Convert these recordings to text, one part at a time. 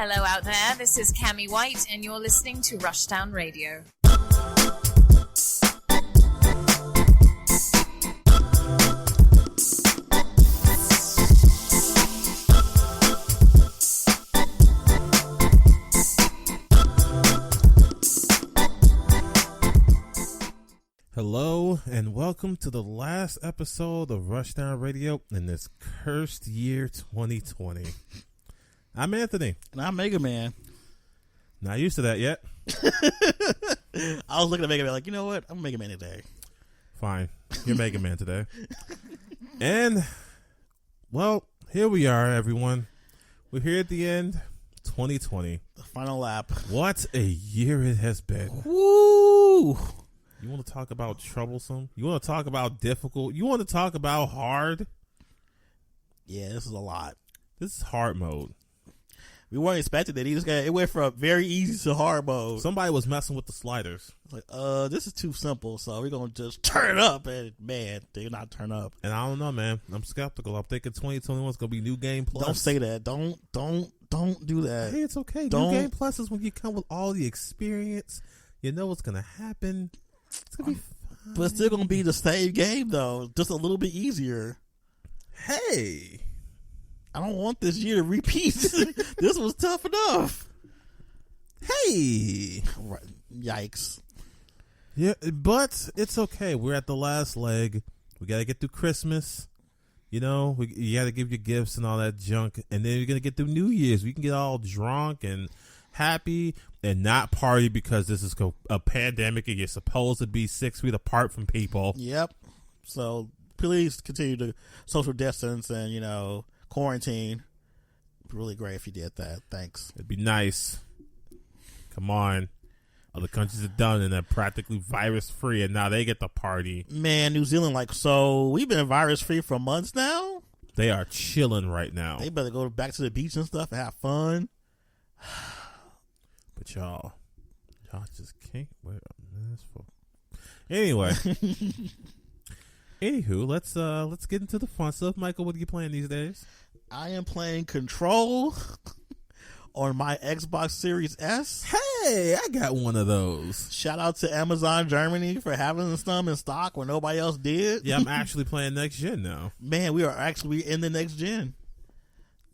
Hello out there, this is Cammie White and you're listening to Rushdown Radio. Hello and welcome to the last episode of Rushdown Radio in this cursed year 2020. I'm Anthony. And I'm Mega Man. Not used to that yet. I was looking at Mega Man like, you know what? I'm Mega Man today. Fine. You're Mega Man today. And, well, here we are, everyone. We're here at the end. 2020. The final lap. What a year it has been. Woo! You want to talk about troublesome? You want to talk about difficult? You want to talk about hard? Yeah, this is a lot. This is hard mode. We weren't expecting it. It went from very easy to hard mode. Somebody was messing with the sliders. Like, this is too simple, so we're going to just turn it up. And, man, they did not turn up. And I don't know, man. I'm skeptical. I'm thinking 2021 is going to be New Game Plus. Don't say that. Don't do that. Hey, it's okay. New Game Plus is when you come with all the experience. You know what's going to happen. It's going to be fun. But it's still going to be the same game, though. Just a little bit easier. Hey. I don't want this year to repeat. This was tough enough. Hey. Right. Yikes. Yeah, but it's okay. We're at the last leg. We got to get through Christmas. You know, you got to give your gifts and all that junk. And then you're going to get through New Year's. We can get all drunk and happy and not party because this is a pandemic and you're supposed to be 6 feet apart from people. Yep. So please continue to social distance and, quarantine. It'd be really great if you did that. Thanks. It'd be nice. Come on. Other countries are done and they're practically virus free and now they get the party. Man, New Zealand, we've been virus free for months now. They are chilling right now. They better go back to the beach and stuff and have fun. But y'all just can't wear a mask for. Anyway. Anywho, let's get into the fun stuff. Michael, what are you playing these days? I am playing Control on my Xbox Series S. Hey, I got one of those. Shout out to Amazon Germany for having some in stock when nobody else did. Yeah, I'm actually playing next gen now. Man, we are actually in the next gen.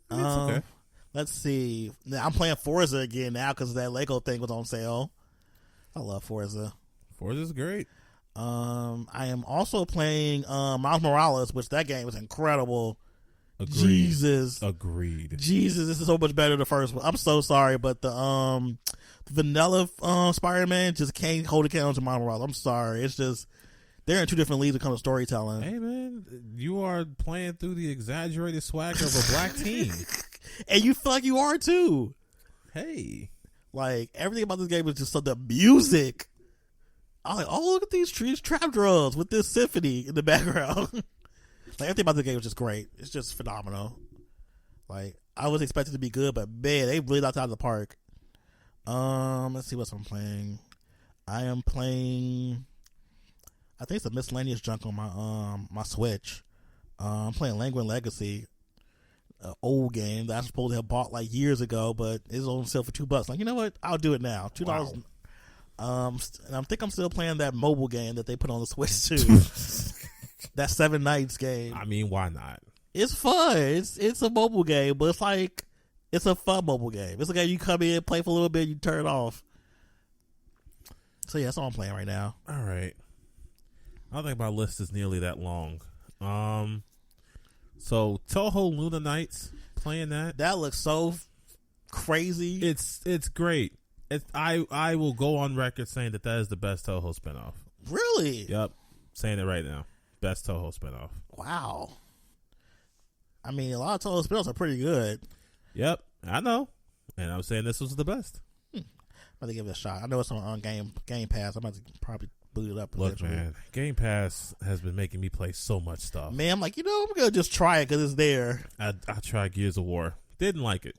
It's okay. Let's see. I'm playing Forza again now because that Lego thing was on sale. I love Forza. Forza's great. I am also playing Miles Morales, which that game was incredible. Agreed. Jesus. Agreed. Jesus, this is so much better than the first one. I'm so sorry, but the vanilla Spider-Man just can't hold a candle to Miles Morales. I'm sorry. It's just they're in two different leagues when it comes to storytelling. Hey man, you are playing through the exaggerated swagger of a black teen. And you feel like you are too. Hey. Like everything about this game is just so the music. I'm like, oh, look at these trees, trap drums with this symphony in the background. Like everything about the game was just great. It's just phenomenal. Like I was expecting it to be good, but man, they really knocked it out of the park. Let's see what I'm playing. I am playing. I think it's a miscellaneous junk on my Switch. I'm playing Languid Legacy, an old game that I was supposed to have bought like years ago, but it's on sale for $2. Like, you know what? I'll do it now. $2. Wow. And I think I'm still playing that mobile game that they put on the Switch too. That 7 Nights game. I mean, why not? It's fun. It's a mobile game, but it's a fun mobile game. It's a game you come in, play for a little bit, you turn it off. So yeah, that's all I'm playing right now. All right. I don't think my list is nearly that long. So Toho Luna Nights, playing that. That looks so crazy. It's great. I will go on record saying that is the best Toho spinoff. Really? Yep. Saying it right now. Best Toho spinoff. Wow. I mean, a lot of Toho spinoffs are pretty good. Yep. I know. And I'm saying this was the best. I'm going to give it a shot. I know it's on Game Pass. I'm about to probably boot it up. Look, man, Game Pass has been making me play so much stuff. Man, I'm like, I'm going to just try it because it's there. I tried Gears of War. Didn't like it.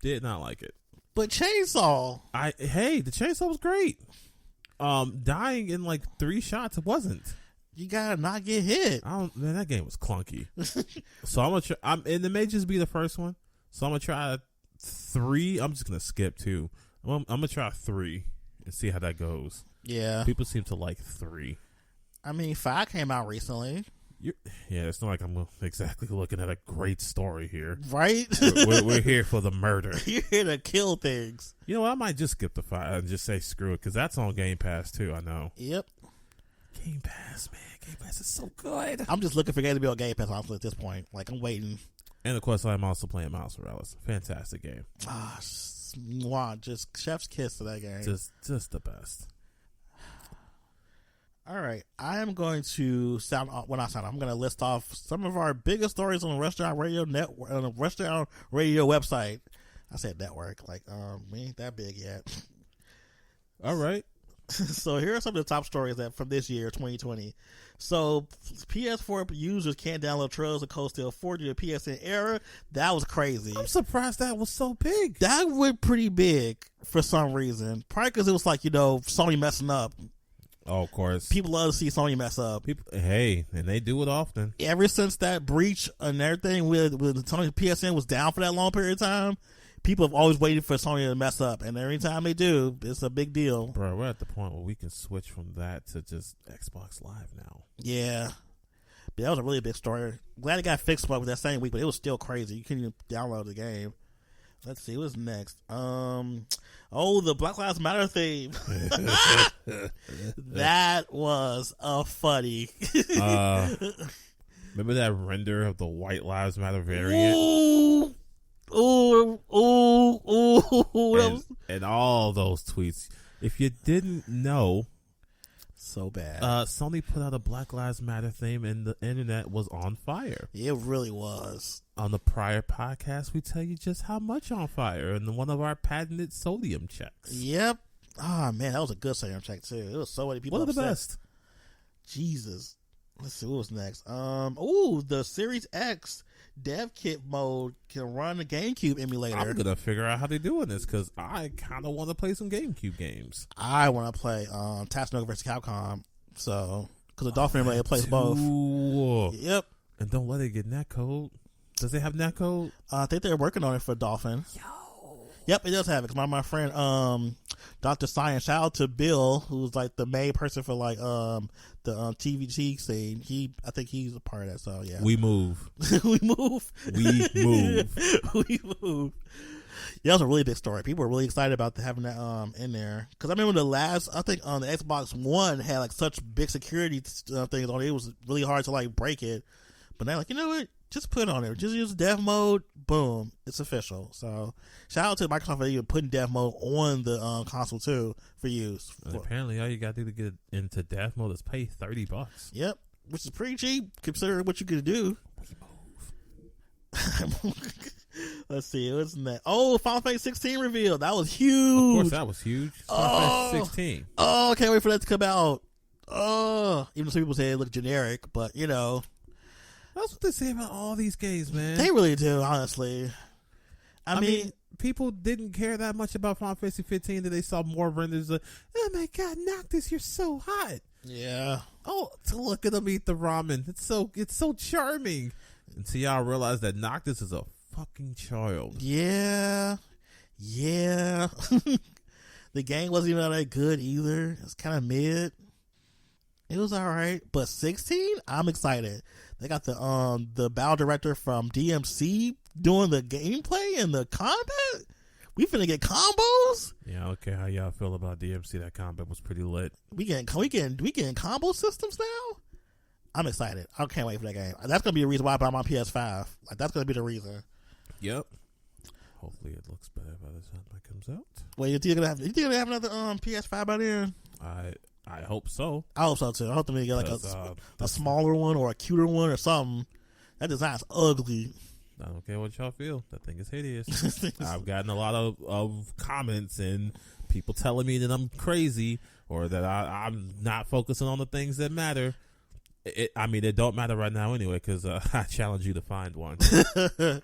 Did not like it. But Chainsaw. The Chainsaw was great. Dying in like 3 shots, it wasn't. You gotta not get hit. Man, that game was clunky. So I'm gonna try. And it may just be the first one. So I'm gonna try 3. I'm just gonna skip 2. I'm gonna try 3 and see how that goes. Yeah, people seem to like 3. I mean, 5 came out recently. Yeah, it's not like I'm exactly looking at a great story here, right? We're here for the murder. You're here to kill things. You know what? I might just skip the 5 and just say screw it, because that's on Game Pass too. I know. Yep. Game Pass, man. Game Pass is so good. I'm just looking for games to be on Game Pass, honestly, at this point. Like, I'm waiting. And of course, I'm also playing Miles Morales. Fantastic game. Just chef's kiss to that game. Just the best. All right, I am going to I'm going to list off some of our biggest stories on the Rushdown Radio network, on the Rushdown Radio website. I said network, like we ain't that big yet. All right. So here are some of the top stories that from this year, 2020. So PS4 users can't download Trails of Cold Steel 4 due to PSN error. That was crazy. I'm surprised that was so big. That went pretty big for some reason. Probably because it was like, Sony messing up. Oh, of course. People love to see Sony mess up. And they do it often. Ever since that breach and everything with Sony PSN was down for that long period of time, people have always waited for Sony to mess up. And every time they do, it's a big deal. Bro, we're at the point where we can switch from that to just Xbox Live now. Yeah. But that was a really big story. Glad it got fixed with that same week, but it was still crazy. You couldn't even download the game. Let's see, what's next? The Black Lives Matter theme. That was a funny. Remember that render of the White Lives Matter variant? Ooh. And all those tweets. If you didn't know, so bad. Sony put out a Black Lives Matter theme and the internet was on fire. It really was. On the prior podcast, we tell you just how much on fire in one of our patented sodium checks. Yep. Oh, man, that was a good sodium check, too. It was so many people One of upset. the best. Jesus. Let's see, what was next? The Series X dev kit mode can run the GameCube emulator. I'm going to figure out how they're doing this because I kind of want to play some GameCube games. I want to play Tatsunoko vs. Capcom, so because the Dolphin emulator plays both. Yep. And don't let it get netcode. Does it have netcode? I think they're working on it for Dolphin. Yep, it does have it. Cause my friend, Dr. Science, shout out to Bill, who's like the main person for like the TVG scene. I think he's a part of that. So yeah, we move. we move. We move. We move. Yeah, that was a really big story. People were really excited about having that in there. Because I remember the Xbox One had like such big security things on it. It was really hard to like break it. But now, like, you know what? Just put it on there. Just use dev mode. Boom. It's official. So shout out to Microsoft for even putting dev mode on the console too for use. Apparently, all you got to do to get into dev mode is pay $30. Yep, which is pretty cheap considering what you could do. Let's see, what's next? Oh, Final Fantasy 16 reveal. That was huge. Of course, that was huge. Final Fantasy 16. Oh, I can't wait for that to come out. Oh, even some people say it looked generic, but you know. That's what they say about all these games, man. They really do, honestly. I mean, people didn't care that much about Final Fantasy 15 that they saw more renders of, oh my god, Noctis, you're so hot. Yeah. Oh, to look at them eat the ramen. It's so charming. Until y'all realize that Noctis is a fucking child. Yeah. Yeah. The game wasn't even that good either. It's kind of mid. It was alright. But 16, I'm excited. They got the battle director from DMC doing the gameplay and the combat. We finna get combos. Yeah, I don't care how y'all feel about DMC. That combat was pretty lit. We getting combo systems now. I'm excited. I can't wait for that game. That's gonna be a reason why I'm on PS5. Like that's gonna be the reason. Yep. Hopefully it looks better by the time that comes out. Well, you think you're gonna have another PS5 by then? I hope so. I hope so too. I hope they get like a smaller one or a cuter one or something. That design's ugly. I don't care what y'all feel. That thing is hideous. I've gotten a lot of comments and people telling me that I'm crazy or that I'm not focusing on the things that matter. It don't matter right now anyway because I challenge you to find one. I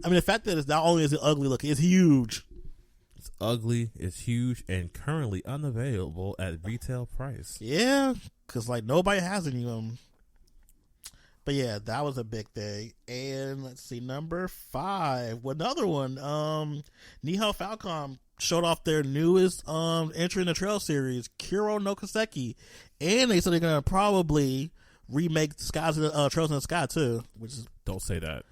mean, the fact that it's not only is it ugly looking, it's huge. It's ugly, it's huge, and currently unavailable at retail price. Yeah, because like nobody has any of them. But yeah, that was a big thing. And let's see, number 5, another one. Nihon Falcom showed off their newest entry in the Trail series, Kuro no Kaseki, and they said they're gonna probably remake Trails in the Sky too. Which is, don't say that.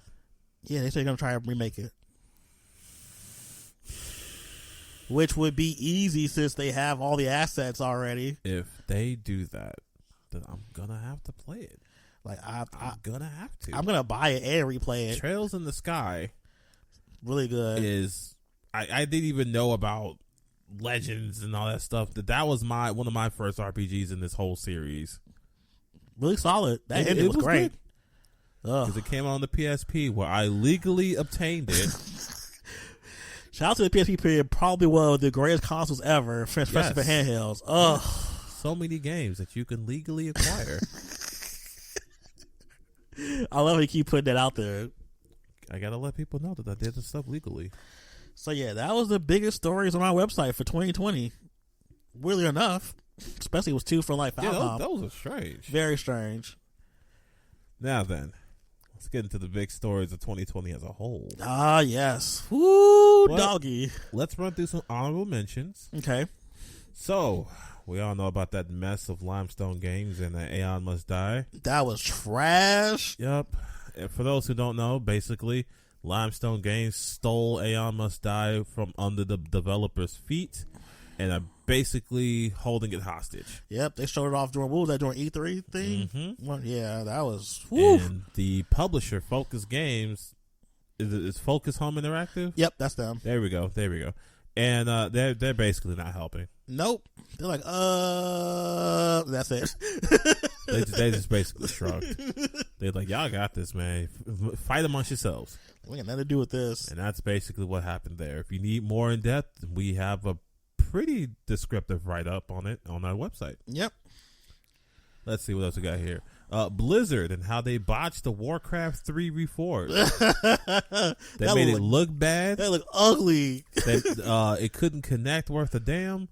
Yeah, they said they're gonna try to remake it, which would be easy since they have all the assets already. If they do that, then I'm gonna have to play it. Like I'm gonna have to. I'm gonna buy it and replay it. Trails in the Sky, really good. Is I didn't even know about Legends and all that stuff. That was one of my first RPGs in this whole series. Really solid. That ending was great. Because it came out on the PSP where I legally obtained it. Shout out to the PSP period, probably one of the greatest consoles ever, especially for handhelds. Ugh. So many games that you can legally acquire. I love how you keep putting that out there. I gotta let people know that I did this stuff legally. So yeah, that was the biggest stories on our website for 2020. Weirdly enough, especially it was 2 for like Falcom. Yeah, those are strange. Very strange. Now then, let's get into the big stories of 2020 as a whole. Ah, yes. Woo, Well, doggy. Let's run through some honorable mentions. Okay. So, we all know about that mess of Limestone Games and that Aeon Must Die. That was trash. Yep. And for those who don't know, basically, Limestone Games stole Aeon Must Die from under the developer's feet and are basically holding it hostage. Yep, they showed it off during, what was that, during E3 thing? Mm-hmm. Well, yeah, that was, whew. And the publisher, Focus Games, is Focus Home Interactive? Yep, that's them. There we go. And they're basically not helping. Nope. They're like, that's it. They just basically shrugged. They're like, y'all got this, man. Fight amongst yourselves. We got nothing to do with this. And that's basically what happened there. If you need more in depth, we have a pretty descriptive write-up on it on our website. Yep. Let's see what else we got here. Blizzard and how they botched the Warcraft 3 Reforged. They made it look bad. That looked ugly. It couldn't connect worth a damn.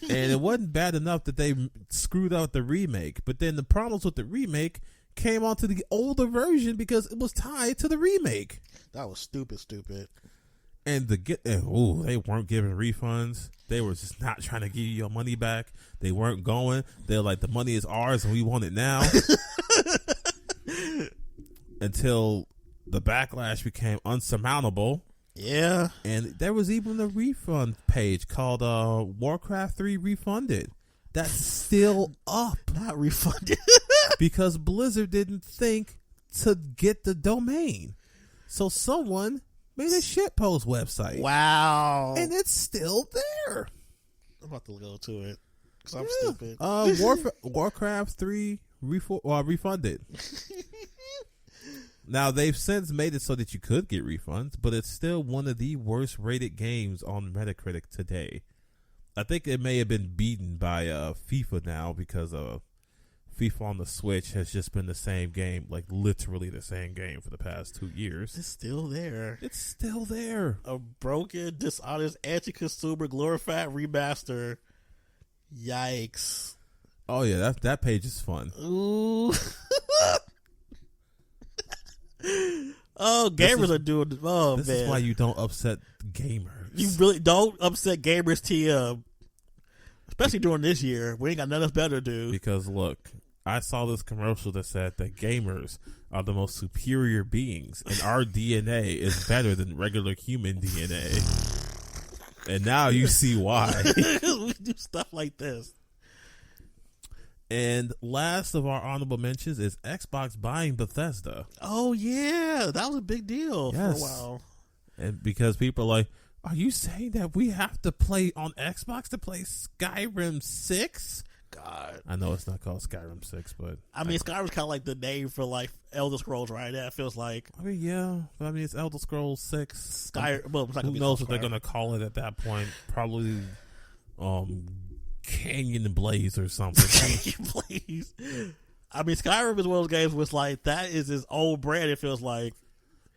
And it wasn't bad enough that they screwed out the remake. But then the problems with the remake came onto the older version because it was tied to the remake. That was stupid. And they weren't giving refunds. They were just not trying to give you your money back. They weren't going. They're like, the money is ours and we want it now. Until the backlash became unsurmountable. Yeah. And there was even a refund page called Warcraft 3 Refunded. That's still up. Not refunded. Because Blizzard didn't think to get the domain. So someone made a shitpost website. Wow. And it's still there. I'm about to go to it because I'm stupid. Warcraft 3 refunded. Now, they've since made it so that you could get refunds, but it's still one of the worst rated games on Metacritic today. I think it may have been beaten by FIFA now because FIFA on the Switch has just been the same game, like literally the same game for the past 2 years. It's still there. A broken, dishonest, anti-consumer, glorified remaster. Yikes. Oh yeah, that page is fun. Ooh. Oh, gamers are doing. Oh, this man. is why you don't upset gamers. You really don't upset gamers, TM. Especially during this year. We ain't got nothing else better to do. Because look, I saw this commercial that said that gamers are the most superior beings and our DNA is better than regular human DNA. And now you see why. We do stuff like this. And last of our honorable mentions is Xbox buying Bethesda. Oh, yeah. That was a big deal for a while. And because people are like, are you saying that we have to play on Xbox to play Skyrim 6? God. I know it's not called Skyrim 6, but... I mean, Skyrim's kind of like the name for, like, Elder Scrolls, right? That feels like... I mean, yeah. But I mean, it's Elder Scrolls 6. Well, it's not who knows what they're going to call it at that point? Probably... Canyon Blaze or something. Canyon Blaze. I mean, Skyrim is one of those games where it's like, that is its own brand, it feels like.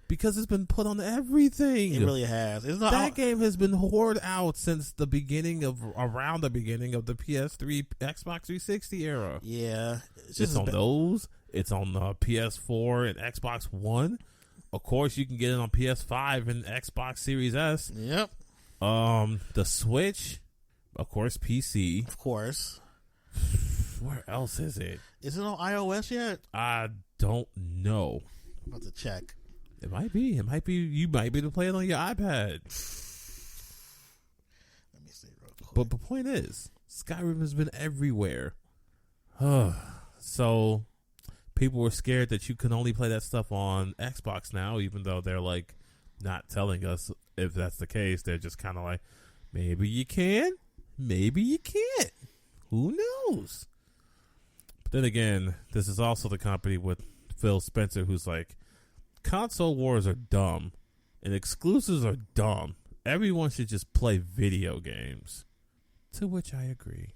because it's been put on everything. It really has. It's not that game has been hoarded out since around the beginning of the PS3, Xbox 360 era. Yeah. It's on those. It's on the PS4 and Xbox One. Of course, you can get it on PS5 and Xbox Series S. Yep. The Switch, of course, PC. Of course. Where else is it? Is it on iOS yet? I don't know. I'm about to check. It might be. You might be able to play it on your iPad. Let me see real quick. But the point is, Skyrim has been everywhere. So people were scared that you can only play that stuff on Xbox now, even though they're like not telling us if that's the case. They're just kind of like, maybe you can, maybe you can't. Who knows? But then again, this is also the company with Phil Spencer, who's like, console wars are dumb and exclusives are dumb. Everyone should just play video games. To which I agree.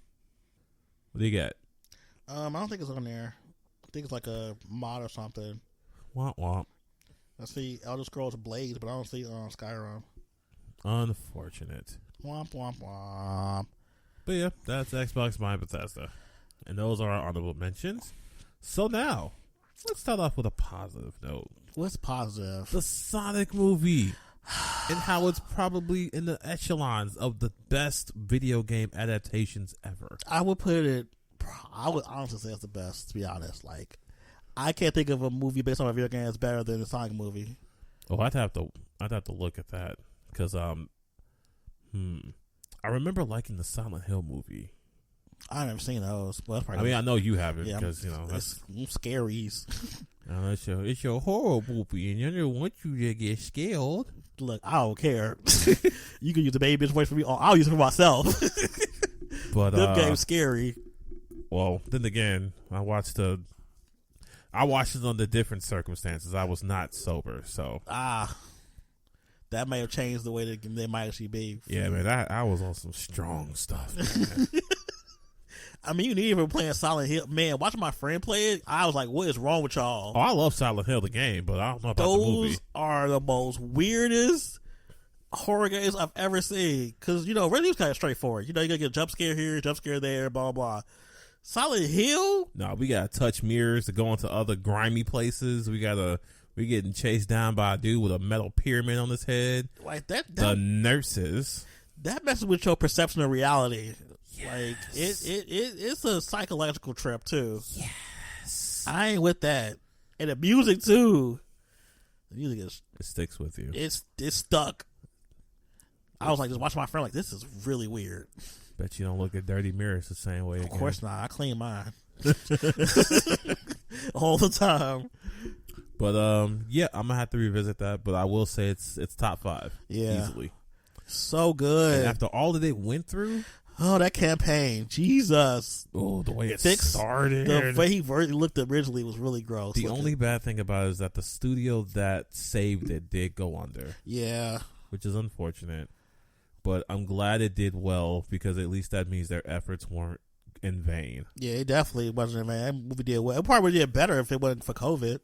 What do you got? I don't think it's on there. I think it's like a mod or something. Womp womp. I see Elder Scrolls Blades, but I don't see it on Skyrim. Unfortunate. Womp womp womp. But yeah, that's Xbox by Bethesda. And those are our honorable mentions. So now, let's start off with a positive note. What's positive? The Sonic movie. And how it's probably in the echelons of the best video game adaptations ever. I would honestly say it's the best, to be honest. Like, I can't think of a movie based on a video game that's better than the Sonic movie. Oh, I'd have to look at that. Because, I remember liking the Silent Hill movie. I've never seen those. Well, I know you haven't, because, it's scaries. It's your horror movie, and I don't want you to get scared. Look, I don't care. You can use the baby bitch voice for me. I'll use it for myself. But this game's scary. Well, then again, I watched it under different circumstances. I was not sober, so that may have changed the way that they might actually be. Yeah, man, I was on some strong stuff. Man. I mean, you need even playing Silent Hill. Man, watching my friend play it, I was like, what is wrong with y'all? Oh, I love Silent Hill, the game, but I don't know about the movie. Those are the most weirdest horror games I've ever seen. Because, Resident Evil's kind of straightforward. You gotta get a jump scare here, jump scare there, blah, blah. Silent Hill? No, we gotta touch mirrors to go into other grimy places. We're getting chased down by a dude with a metal pyramid on his head. Like that the nurses. That messes with your perception of reality. Yes. Like it's a psychological trip too. Yes. I ain't with that. And the music too. The music it sticks with you. It's stuck. I was like just watching my friend like, this is really weird. Bet you don't look at dirty mirrors the same way again. Of course not. I clean mine. All the time. But yeah, I'm gonna have to revisit that. But I will say it's top 5. Yeah. Easily. So good. And after all that it went through. Oh, that campaign. Jesus. Oh, the way it started. The way he looked originally was really gross. The only bad thing about it is that the studio that saved it did go under. Yeah. Which is unfortunate. But I'm glad it did well, because at least that means their efforts weren't in vain. Yeah, it definitely wasn't in vain. That movie did well. It probably did better if it wasn't for COVID.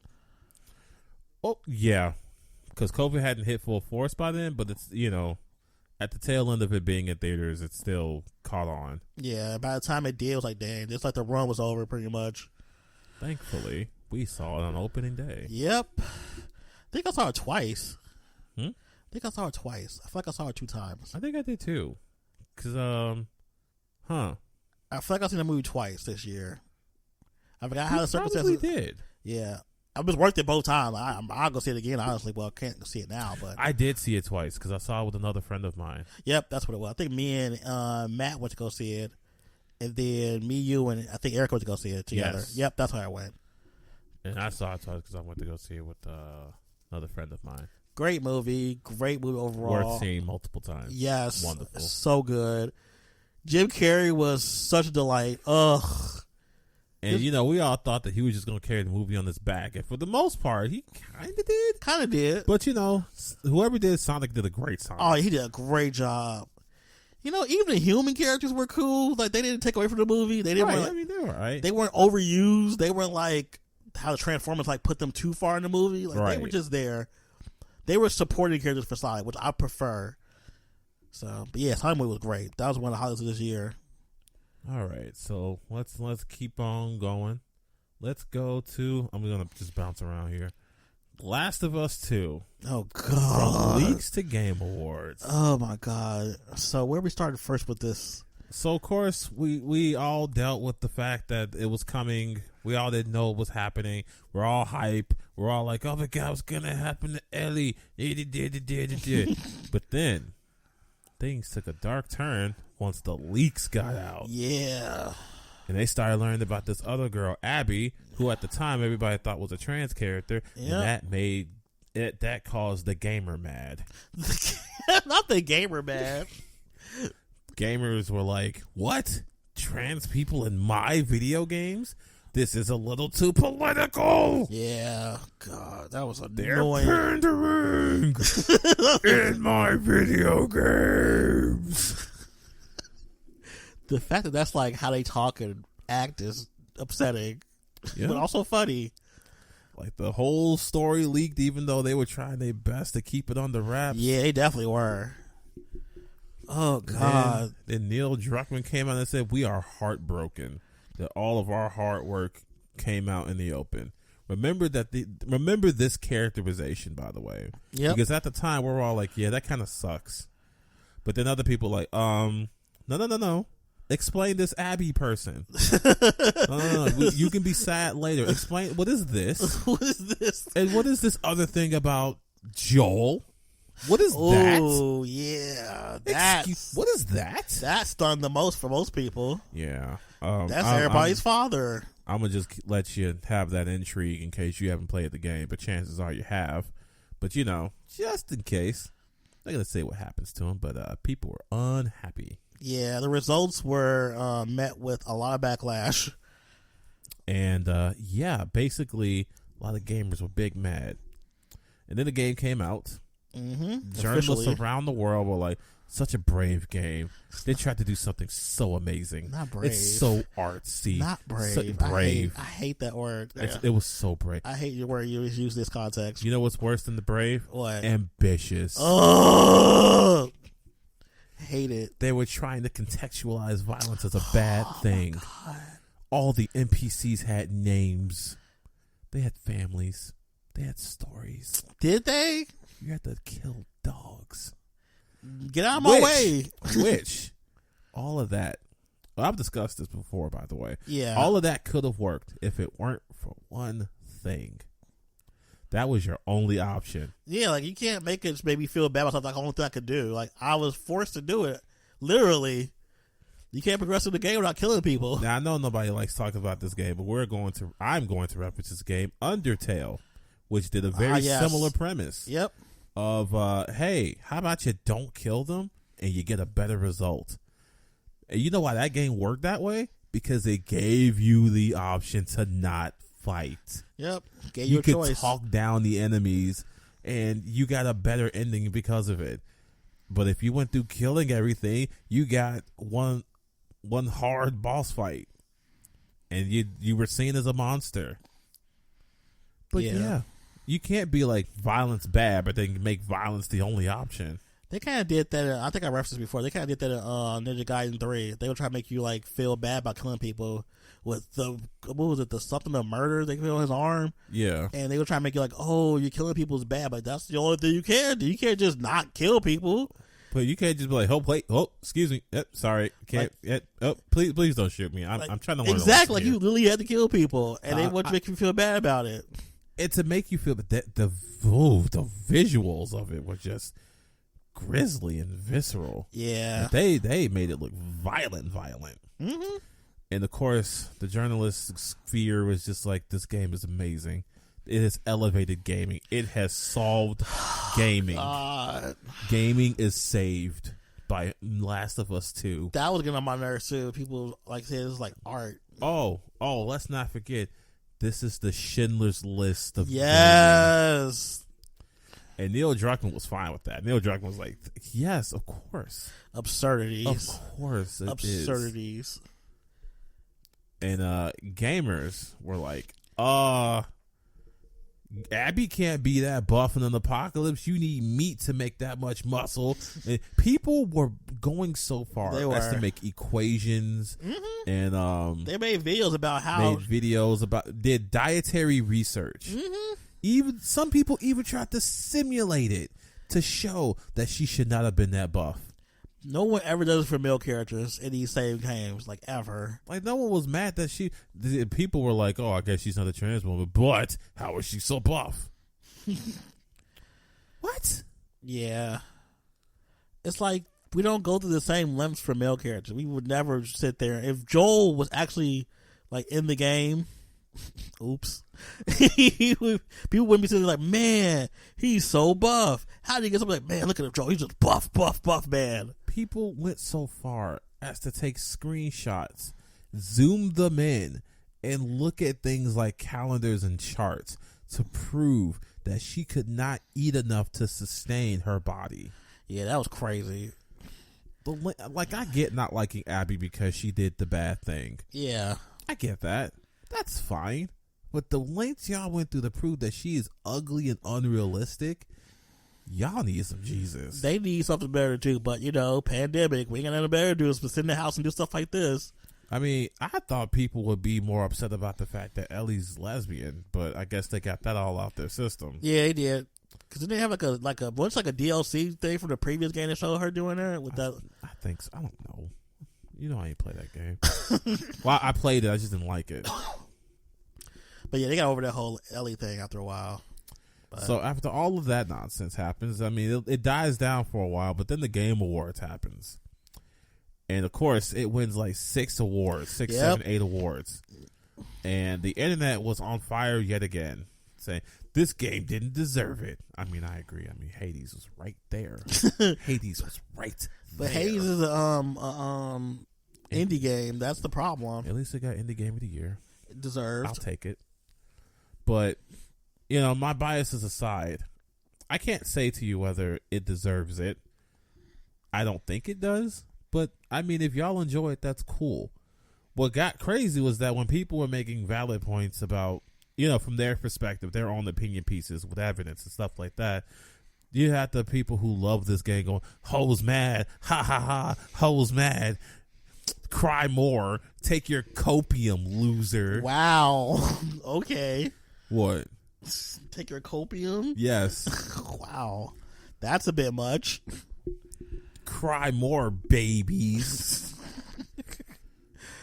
Oh, yeah. Because COVID hadn't hit full force by then, but it's, at the tail end of it being in theaters, it still caught on. Yeah, by the time it did, it was like, dang, it's like the run was over pretty much. Thankfully, we saw it on opening day. Yep. I think I saw it twice. I think I saw it twice. I feel like I saw it 2 times. I think I did too. Because, I feel like I've seen the movie twice this year. I forgot how the circumstances. Probably did. Yeah. I just worked it both times. I'll go see it again, honestly. Well, I can't see it now, but I did see it twice because I saw it with another friend of mine. Yep, that's what it was. I think me and Matt went to go see it, and then me, you, and I think Erica went to go see it together. Yes. Yep, that's how I went. And I saw it twice because I went to go see it with another friend of mine. Great movie overall. Worth seeing multiple times. Yes, wonderful, so good. Jim Carrey was such a delight. Ugh. And, we all thought that he was just going to carry the movie on his back. And for the most part, he kind of did. Kind of did. But, whoever did Sonic did a great Sonic. Oh, he did a great job. Even the human characters were cool. Like, they didn't take away from the movie. They didn't. Right. They were right. They weren't overused. They weren't like how the Transformers, put them too far in the movie. Like, They were just there. they were supporting characters for Sonic, which I prefer. So, but yeah, Sonic movie was great. That was one of the highlights of this year. All right, so let's keep on going. Let's go to. I'm gonna just bounce around here. Last of Us 2. Oh God! From leaks to Game Awards. Oh my God! So where we started first with this? So of course we all dealt with the fact that it was coming. We all didn't know it was happening. We're all hype. We're all like, "Oh my God, what's gonna happen to Ellie?" But then things took a dark turn once the leaks got out. Yeah. And they started learning about this other girl, Abby, who at the time everybody thought was a trans character, and that caused the gamer mad. Not the gamer mad. Gamers were like, "What? Trans people in my video games? This is a little too political." Yeah, God, that was They're annoying. pandering in my video games. The fact that that's like how they talk and act is upsetting, but also funny. Like the whole story leaked, even though they were trying their best to keep it under wraps. Yeah, they definitely were. Oh God! Then Neil Druckmann came out and said, "We are heartbroken that all of our hard work came out in the open." Remember this characterization, by the way. Yeah. Because at the time we were all like, "Yeah, that kind of sucks," but then other people were like, no. Explain this Abby person. No. You can be sad later. Explain, what is this? What is this? And what is this other thing about Joel? What is that? Oh, yeah. What is that? That stunned the most for most people. Yeah. That's everybody's father. I'm going to just let you have that intrigue in case you haven't played the game, but chances are you have. But, just in case, they're going to say what happens to him, but people were unhappy. Yeah, the results were met with a lot of backlash. And, basically, a lot of gamers were big mad. And then the game came out. Mm-hmm. Journalists around the world were like, such a brave game. They tried to do something so amazing. Not brave. It's so artsy. Not brave. So brave. I hate that word. It was so brave. I hate your word you use this context. You know what's worse than the brave? What? Ambitious. Oh! Hate it. They were trying to contextualize violence as a bad thing. God. All the NPCs had names. They had families. They had stories. Did they? You had to kill dogs. Get out of my way. Which, all of that. Well, I've discussed this before, by the way. Yeah. All of that could have worked if it weren't for one thing. That was your only option. Yeah, like you can't make it make me feel bad about something. Like the only thing I could do. Like I was forced to do it. Literally. You can't progress through the game without killing people. Now I know nobody likes talking about this game, but I'm going to reference this game, Undertale, which did a very similar premise. Yep. Of hey, how about you don't kill them and you get a better result? And you know why that game worked that way? Because it gave you the option to not fight. Yep. Gave you a choice. You could talk down the enemies and you got a better ending because of it. But if you went through killing everything, you got one hard boss fight. And you were seen as a monster. But yeah. You can't be like violence bad, but then make violence the only option. They kind of did that. I think I referenced this before. They kind of did that in Ninja Gaiden 3. They would try to make you like feel bad about killing people with the something of murder they feel on his arm. Yeah, and they would try to make you like, oh, you're killing people is bad, but that's the only thing you can do. You can't just not kill people. But you can't just be like, excuse me, sorry, can't. Please don't shoot me. I'm trying to learn. Exactly, like you literally had to kill people, and they would make you feel bad about it. It's to make you feel that the visuals of it were just grisly and visceral. Yeah, like they made it look violent. Mm-hmm. And of course, the journalist's fear was just like, this game is amazing. It has elevated gaming. It has solved gaming. God. Gaming is saved by Last of Us 2. That was getting on my nerves too. People like say it's like art. Oh, let's not forget. This is the Schindler's List of yes. gaming. And Neil Druckmann was fine with that. Neil Druckmann was like, yes, of course. Absurdities. Of course it Absurdities. is. And gamers were like, Abby can't be that buff in an apocalypse. You need meat to make that much muscle. And people were going so far as to make equations, and they made videos about did dietary research. Even some people even tried to simulate it to show that she should not have been that buff. No one ever does it for male characters in these same games, like ever. Like no one was mad that people were like, "Oh, I guess she's not a trans woman," but how is she so buff? What? Yeah, it's like we don't go through the same lengths for male characters. We would never sit there. If Joel was actually like in the game, oops, people wouldn't be sitting like, "Man, he's so buff. How did he get something like, man? Look at him, Joel. He's just buff, man." People went so far as to take screenshots, zoom them in, and look at things like calendars and charts to prove that she could not eat enough to sustain her body. Yeah, that was crazy. Like, I get not liking Abby because she did the bad thing. Yeah. I get that. That's fine. But the lengths y'all went through to prove that she is ugly and unrealistic, y'all need some Jesus. They need something better too, but pandemic, we ain't got nothing better to do is sit in the house and do stuff like this. I mean, I thought people would be more upset about the fact that Ellie's lesbian, but I guess they got that all out their system. Yeah, they did. Because didn't they have like a DLC thing from the previous game that showed her doing that with that? I think so. I don't know. I ain't play that game. Well, I played it. I just didn't like it. But yeah, they got over that whole Ellie thing after a while. But. So after all of that nonsense happens, I mean, it dies down for a while, but then the Game Awards happens. And of course, it wins like 6 awards, 7, 8 awards. And the internet was on fire yet again, saying, this game didn't deserve it. I mean, I agree. I mean, Hades was right there. Hades was right But there. Hades is a indie game. That's the problem. At least it got Indie Game of the Year. It deserved. I'll take it. But, my biases aside, I can't say to you whether it deserves it. I don't think it does. But, I mean, if y'all enjoy it, that's cool. What got crazy was that when people were making valid points about, from their perspective, their own opinion pieces with evidence and stuff like that, you had the people who love this game going, hoes mad, ha ha ha, hoes mad, cry more, take your copium, loser. Wow. Okay. What? Take your copium? Yes. Wow. That's a bit much. Cry more, babies.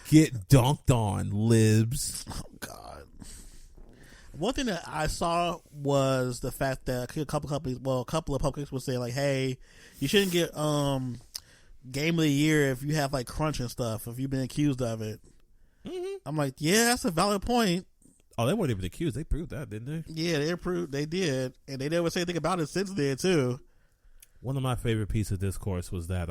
Get dunked on, libs. Oh, God. One thing that I saw was the fact that a couple of publics were saying, like, hey, you shouldn't get Game of the Year if you have, like, crunch and stuff, if you've been accused of it. Mm-hmm. I'm like, yeah, that's a valid point. Oh, they weren't even accused. They proved that, didn't they? Yeah, they did. And they never say anything about it since then, too. One of my favorite pieces of discourse was that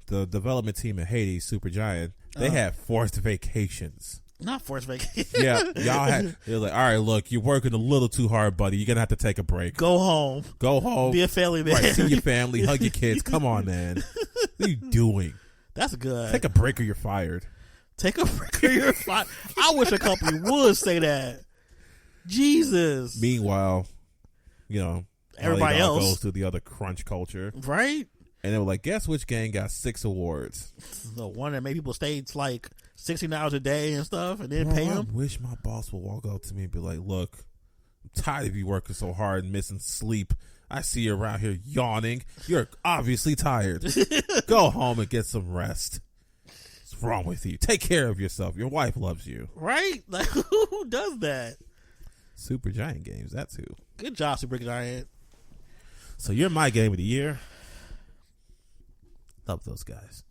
the development team at Hades, Supergiant, they had forced vacations. Not forced vacation. Yeah, y'all had. They're like, all right, look, you're working a little too hard, buddy. You're gonna have to take a break. Go home. Go home. Be a family man. Right, see your family, hug your kids. Come on, man. What are you doing? That's good. Take a break or you're fired. Take a break or you're fired. I wish a company would say that. Jesus. Meanwhile, everybody else goes to the other crunch culture, right? And they were like, guess which game got 6 awards? The one that made people stay like 16 hours a day and stuff and then pay them. I wish my boss would walk up to me and be like, look, I'm tired of you working so hard and missing sleep. I see you around here yawning. You're obviously tired. Go home and get some rest. What's wrong with you? Take care of yourself. Your wife loves you. Right? Like, who does that? Supergiant Games, that's who. Good job, Supergiant. So you're my game of the year. Love those guys.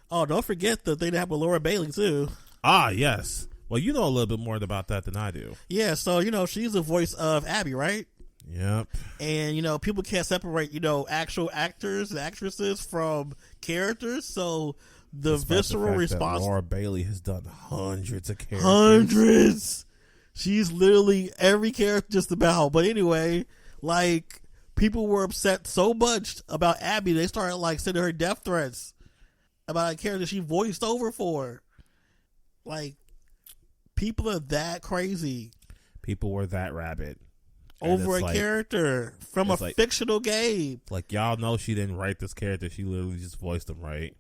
Oh, don't forget the thing that happened with Laura Bailey, too. Ah, yes. Well, you know a little bit more about that than I do. Yeah, so, she's the voice of Abby, right? Yep. And, people can't separate, actual actors and actresses from characters, so the visceral response. Laura Bailey has done hundreds of characters. Hundreds! She's literally every character just about. But anyway, like, people were upset so much about Abby, they started, like, sending her death threats about a character she voiced over for. Like, people are that crazy. People were that rabid. over a character from a fictional game. Like, y'all know she didn't write this character. She literally just voiced him, right?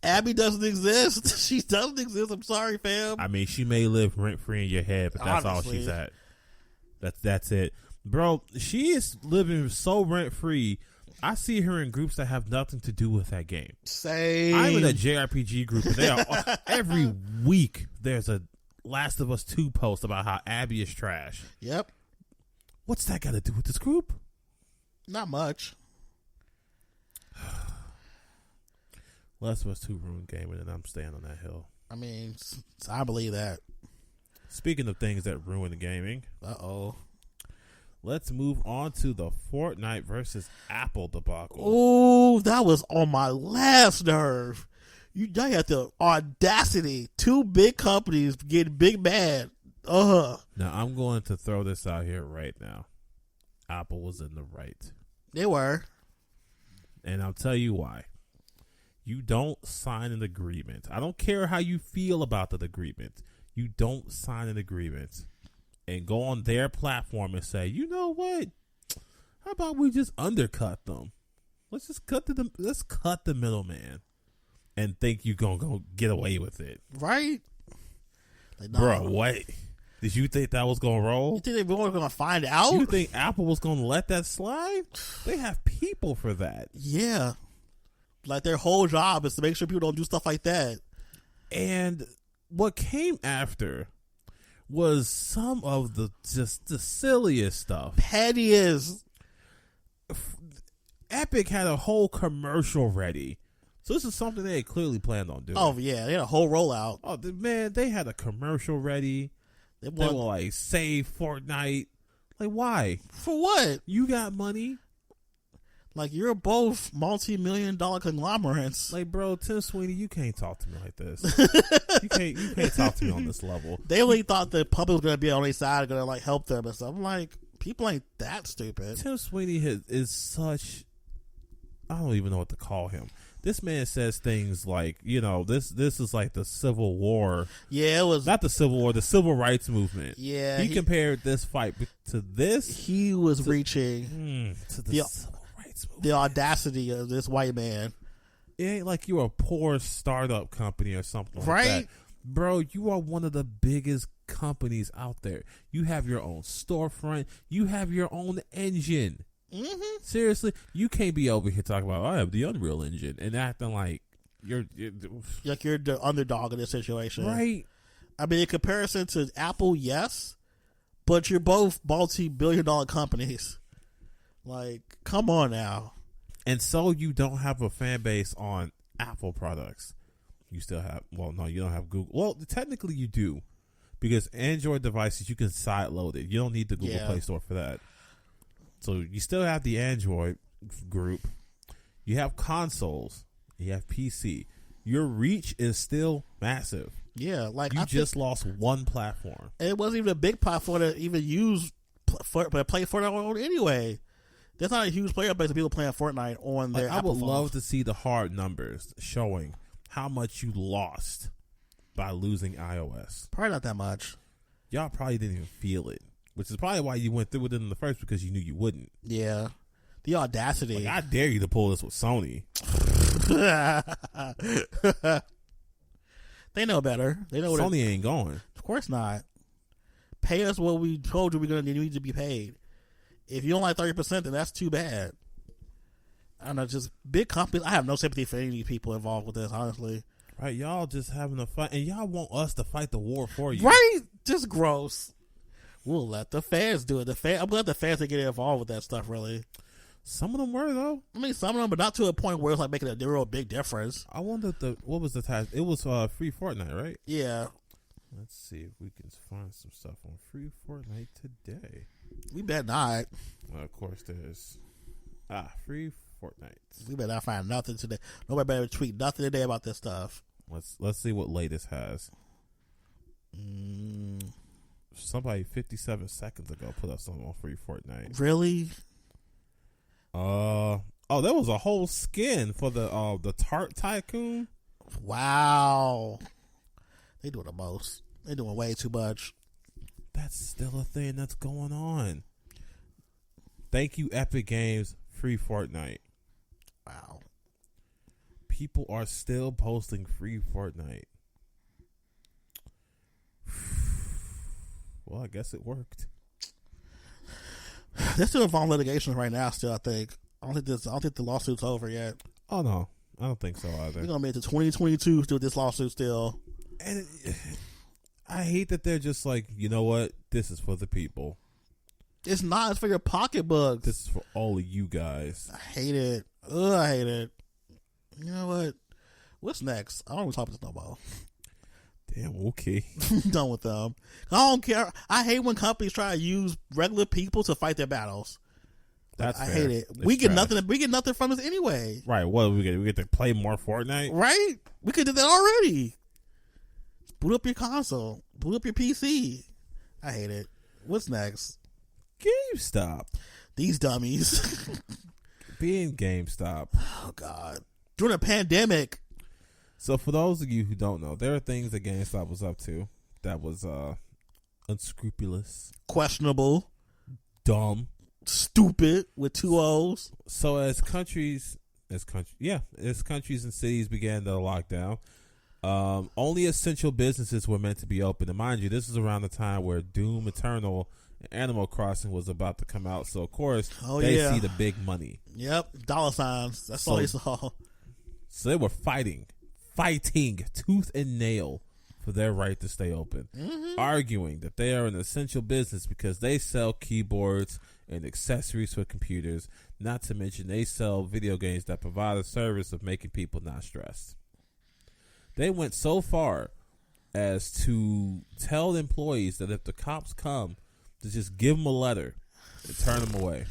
Abby doesn't exist. She doesn't exist. I'm sorry, fam. I mean, she may live rent-free in your head, but that's Honestly. all she's at. That's it. Bro, she is living so rent-free. I see her in groups that have nothing to do with that game. Same. I'm in a JRPG group, and they are every week there's a Last of Us 2 post about how Abby is trash. Yep. What's that got to do with this group? Not much. Last of Us 2 ruined gaming, and I'm staying on that hill. I mean, I believe that. Speaking of things that ruin gaming, let's move on to the Fortnite versus Apple debacle. Oh, that was on my last nerve. You had the audacity. Two big companies getting big mad. Now, I'm going to throw this out here right now. Apple was in the right. They were. And I'll tell you why. You don't sign an agreement. I don't care how you feel about the agreement. You don't sign an agreement and go on their platform and say, you know what? How about we just undercut them? Let's just cut the middleman and think you're going to get away with it. Right? Like, nah. Bro, what? Did you think that was going to roll? You think they were going to find out? You think Apple was going to let that slide? They have people for that. Yeah. Like, their whole job is to make sure people don't do stuff like that. And what came after was some of the silliest stuff. Pettiest. Epic had a whole commercial ready. So this is something they had clearly planned on doing. Oh, yeah. They had a whole rollout. Oh, man, they had a commercial ready. They were like, save Fortnite. Like, why? For what? You got money. Like, you're both multi-million-dollar conglomerates. Like, bro, Tim Sweeney, you can't talk to me like this. you can't talk to me on this level. They really thought the public was going to be on their side, going to, like, help them and stuff. I'm like, people ain't that stupid. Tim Sweeney is such... I don't even know what to call him. This man says things like, you know, this is like the Civil War. Yeah, it was... Not the Civil War, the Civil Rights Movement. Yeah. He compared this fight to this. He was reaching... to the Civil Rights Movement. The audacity of this white man. It ain't like you're a poor startup company or something like right? that. Bro, you are one of the biggest companies out there. You have your own storefront. You have your own engine. Mm-hmm. Seriously, you can't be over here talking about I have the Unreal Engine and acting like you're the underdog in this situation, right? I mean, in comparison to Apple, yes, but you're both multi-billion-dollar companies. Like, come on now. And so you don't have a fan base on Apple products. You still have you don't have Google. Well, technically you do, because Android devices you can sideload it. You don't need the Google Play Store for that. So you still have the Android group. You have consoles. You have PC. Your reach is still massive. Yeah, like you just lost one platform. It wasn't even a big platform to even use play Fortnite on anyway. There's not a huge player base of people playing Fortnite on their Apple phones. I would love to see the hard numbers showing how much you lost by losing iOS. Probably not that much. Y'all probably didn't even feel it. Which is probably why you went through with it in the first, because you knew you wouldn't. Yeah. The audacity. Like, I dare you to pull this with Sony. They know better. They know Sony ain't going. Of course not. Pay us what we told you we're going to need to be paid. If you don't like 30%, then that's too bad. I don't know, just big companies. I have no sympathy for any of these people involved with this, honestly. Right, y'all just having a fight, and y'all want us to fight the war for you. Right? Just gross. We'll let the fans do it. I'm glad the fans didn't get involved with that stuff, really. Some of them were, though. I mean, some of them, but not to a point where it's like making a real big difference. I wonder what was the task? It was free Fortnite, right? Yeah. Let's see if we can find some stuff on free Fortnite today. We bet not. Of course, there's free Fortnite. We better not find nothing today. Nobody better tweet nothing today about this stuff. Let's see what latest has. Somebody 57 seconds ago put up something on free Fortnite. Really? There was a whole skin for the Tart Tycoon. Wow. They doing the most. They doing way too much. That's still a thing that's going on. Thank you, Epic Games. Free Fortnite. Wow. People are still posting free Fortnite. Well, I guess it worked. They're still involved in litigation right now. Still, I think. I don't think the lawsuit's over yet. Oh no, I don't think so either. We're gonna make it to 2022 still. This lawsuit still. And I hate that they're just like, you know what? This is for the people. It's not. It's for your pocketbooks. This is for all of you guys. I hate it. Ugh, I hate it. You know what? What's next? I don't want to talk about this no more. Damn, okay. I'm done with them. I don't care. I hate when companies try to use regular people to fight their battles. That's I fair. hate it. It's We get trash. nothing. We get nothing from this anyway. Right. What we get? We get to play more Fortnite. Right? We could do that already. Boot up your console. Boot up your PC. I hate it. What's next? GameStop. These dummies. Being GameStop. Oh God. During a pandemic. So for those of you who don't know, there are things that GameStop was up to that was unscrupulous, Questionable. dumb, Stupid with 2 O's. So as countries and cities began to lock down, only essential businesses were meant to be open. And mind you, this is around the time where Doom Eternal and Animal Crossing was about to come out. So of course they see the big money. Yep, dollar signs. That's all they saw. So they were fighting tooth and nail for their right to stay open, arguing that they are an essential business because they sell keyboards and accessories for computers, not to mention they sell video games that provide a service of making people not stressed. They went so far as to tell employees that if the cops come, to just give them a letter and turn them away.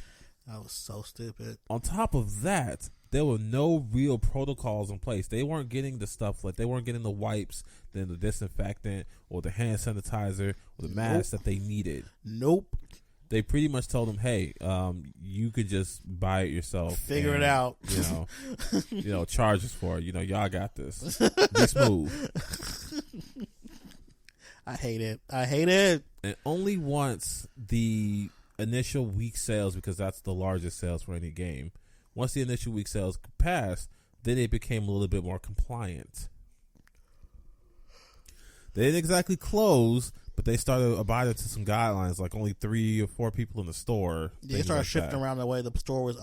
That was so stupid. On top of that, there were no real protocols in place. They weren't getting the stuff like they weren't getting the wipes, then the disinfectant, or the hand sanitizer, or the mask that they needed. Nope. They pretty much told them, "Hey, you could just buy it yourself. Figure it out. Charge us for it. Y'all got this. Be smooth." I hate it. And only once the initial week sales, because that's the largest sales for any game. Once the initial week sales passed, then it became a little bit more compliant. They didn't exactly close, but they started abiding to some guidelines, like only 3 or 4 people in the store. Yeah, they started shifting around the way the store was,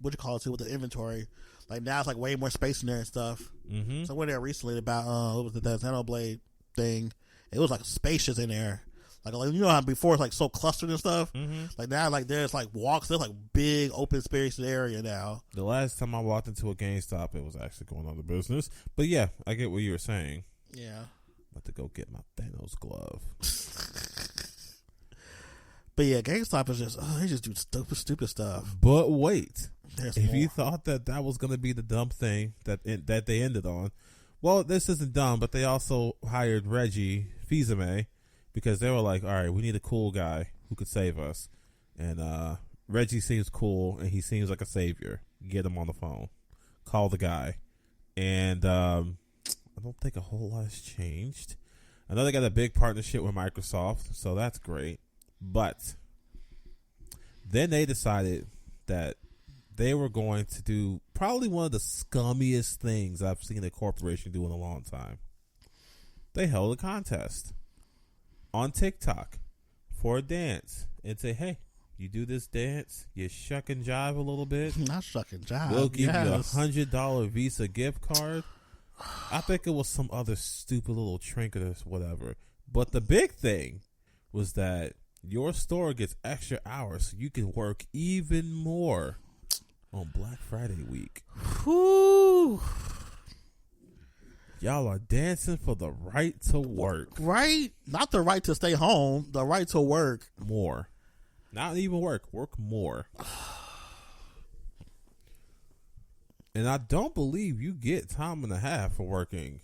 with the inventory. Like now it's like way more space in there and stuff. Mm-hmm. So I went there recently about, what was the Xenoblade thing. It was like spacious in there. Like you know how before it's like so clustered and stuff. Mm-hmm. Like now, like there's like walks. There's like big open space area now. The last time I walked into a GameStop, it was actually going on the business. But yeah, I get what you were saying. Yeah, about to go get my Thanos glove. But yeah, GameStop is just they just do stupid stuff. But wait, there's if more. you thought that was going to be the dumb thing that they ended on, well, this isn't dumb. But they also hired Reggie Fils-Aimé. Because they were like, all right, we need a cool guy who could save us. And Reggie seems cool, and he seems like a savior. Get him on the phone. Call the guy. And I don't think a whole lot has changed. I know they got a big partnership with Microsoft, so that's great. But then they decided that they were going to do probably one of the scummiest things I've seen a corporation do in a long time. They held a contest on TikTok for a dance and say, hey, you do this dance, you shuck and jive a little bit. Not shuck and jive. We'll give you $100 Visa gift card. I think it was some other stupid little trinket or whatever. But the big thing was that your store gets extra hours so you can work even more on Black Friday week. Whew. Y'all are dancing for the right to work. Right? Not the right to stay home. The right to work. More. Not even work. Work more. And I don't believe you get time and a half for working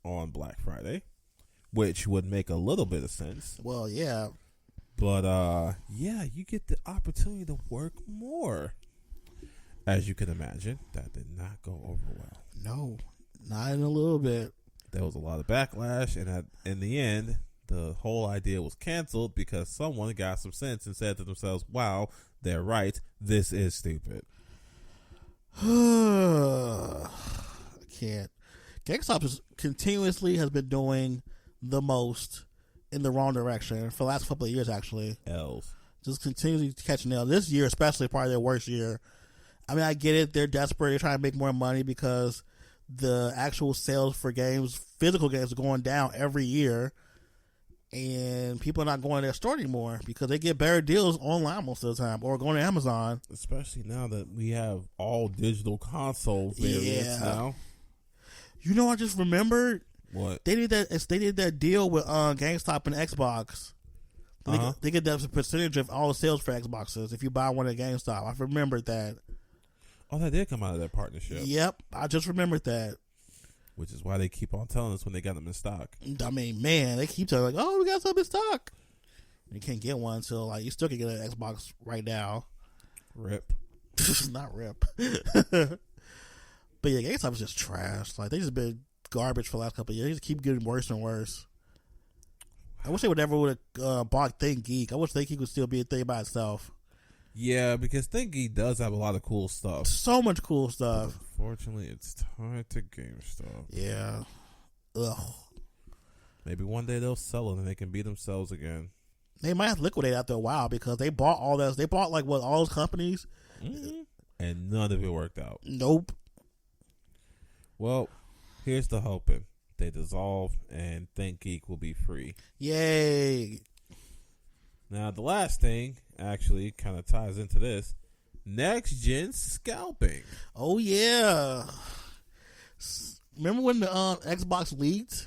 on Black Friday, which would make a little bit of sense. Well, yeah. But, yeah, you get the opportunity to work more. As you can imagine, that did not go over well. No. Not in a little bit. There was a lot of backlash, and in the end, the whole idea was canceled because someone got some sense and said to themselves, wow, they're right. This is stupid. I can't. GameStop just continuously has been doing the most in the wrong direction for the last couple of years, actually. L's. Just continually catching nail. This year, especially, probably their worst year. I mean, I get it. They're desperate. They're trying to make more money because the actual sales for games, physical games, are going down every year. And people are not going to their store anymore because they get better deals online most of the time or going to Amazon. Especially now that we have all digital console variants now. You know, I just remembered. What? They did that deal with GameStop and Xbox. They get that percentage of all the sales for Xboxes if you buy one at GameStop. I remembered that. Oh, that did come out of that partnership. Yep, I just remembered that. Which is why they keep on telling us when they got them in stock. I mean, man, they keep telling like, "Oh, we got some in stock." You can't get one until like you still can get an Xbox right now. Rip. Not rip. But yeah, GameStop is just trash. Like they just been garbage for the last couple of years. They just keep getting worse and worse. I wish they would never would have bought ThinkGeek. I wish ThinkGeek would still be a thing by itself. Yeah, because ThinkGeek does have a lot of cool stuff. So much cool stuff. Unfortunately, it's tied to GameStop. Yeah. Ugh. Maybe one day they'll sell it and they can be themselves again. They might have to liquidate after a while because they bought all that. They bought like all those companies. Mm-hmm. And none of it worked out. Nope. Well, here's the hoping. They dissolve and ThinkGeek will be free. Yay. Now, the last thing actually kind of ties into this. Next gen scalping. Oh, yeah. Remember when the Xbox leaked?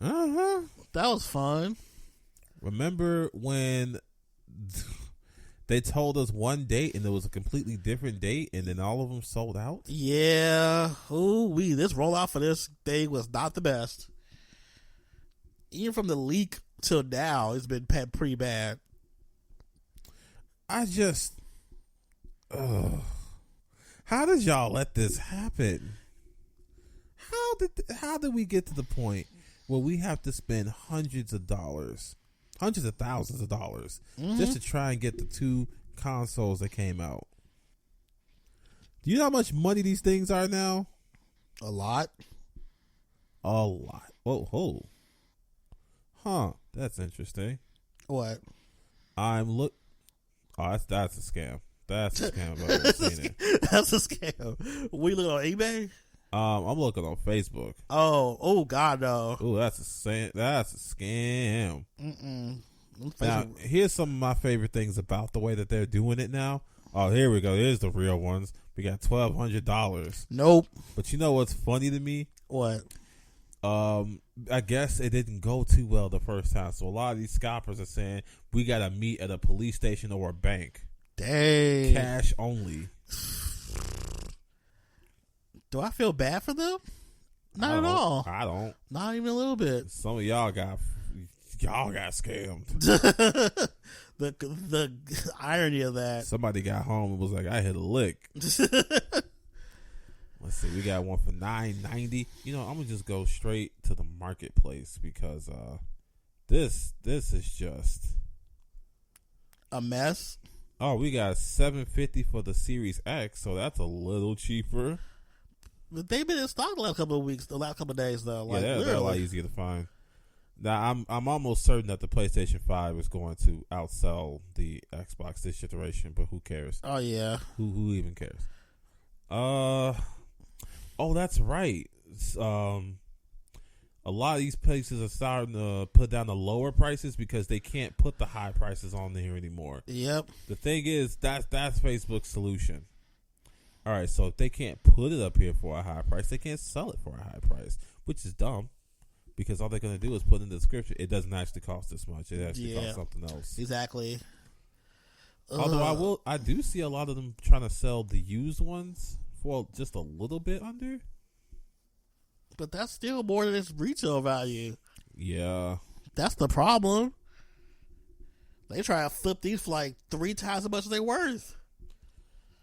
Uh-huh. That was fun. Remember when they told us one date and it was a completely different date and then all of them sold out? Yeah. Ooh, this rollout for this thing was not the best. Even from the leak till now, it's been pretty bad. I just... how did y'all let this happen? How did we get to the point where we have to spend hundreds of thousands of dollars just to try and get the two consoles that came out? Do you know how much money these things are now? A lot. A lot. Whoa. Huh. That's interesting. What? Oh, that's a scam. That's a scam. I've ever seen it. That's a scam. We look on eBay? I'm looking on Facebook. Oh God, no. Oh, that's a scam. Mm-mm. Now, here's some of my favorite things about the way that they're doing it now. Oh, here we go. Here's the real ones. We got $1,200. Nope. But you know what's funny to me? What? I guess it didn't go too well the first time. So a lot of these scalpers are saying we got to meet at a police station or a bank. Dang. Cash only. Do I feel bad for them? Not at all. I don't. Not even a little bit. Some of y'all got scammed. the irony of that. Somebody got home and was like, I hit a lick. Let's see, we got one for $9.90. You know, I'm gonna just go straight to the marketplace because this is just a mess. Oh, we got $750 for the Series X, so that's a little cheaper. But they've been in stock the last couple of days though. Like, yeah, they're a lot easier to find. Now, I'm almost certain that the PlayStation 5 is going to outsell the Xbox this iteration, but who cares? Oh yeah, who even cares? Oh, that's right. A lot of these places are starting to put down the lower prices because they can't put the high prices on there anymore. Yep. The thing is, that's Facebook's solution. All right, so if they can't put it up here for a high price, they can't sell it for a high price, which is dumb because all they're going to do is put in the description, it doesn't actually cost this much. It actually costs something else. Exactly. Although I do see a lot of them trying to sell the used ones for just a little bit under. But that's still more than its retail value. Yeah. That's the problem. They try to flip these for like 3 times as much as they're worth.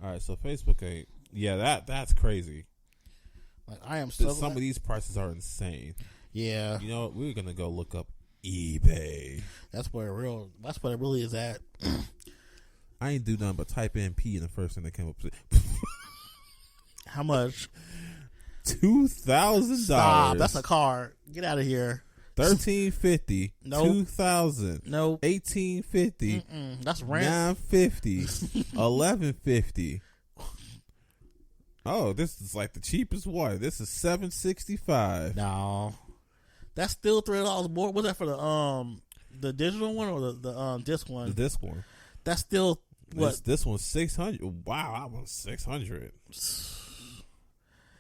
All right, so Facebook ain't. Yeah, that's crazy. Like I am so some of these prices are insane. Yeah. You know what? We're gonna go look up eBay. That's where it really is at. I ain't do nothing but type in P and the first thing that came up. How much? $2,000. Stop. That's a car. Get out of here. $1,350. Nope. $2,000. Nope. $1,850. That's rent. $950. $1,150. Oh, this is like the cheapest one. This is $765. No, that's still $3 more. Was that for the digital one or the disc one? The disc one. That's still what? This one's $600. Wow, I was $600.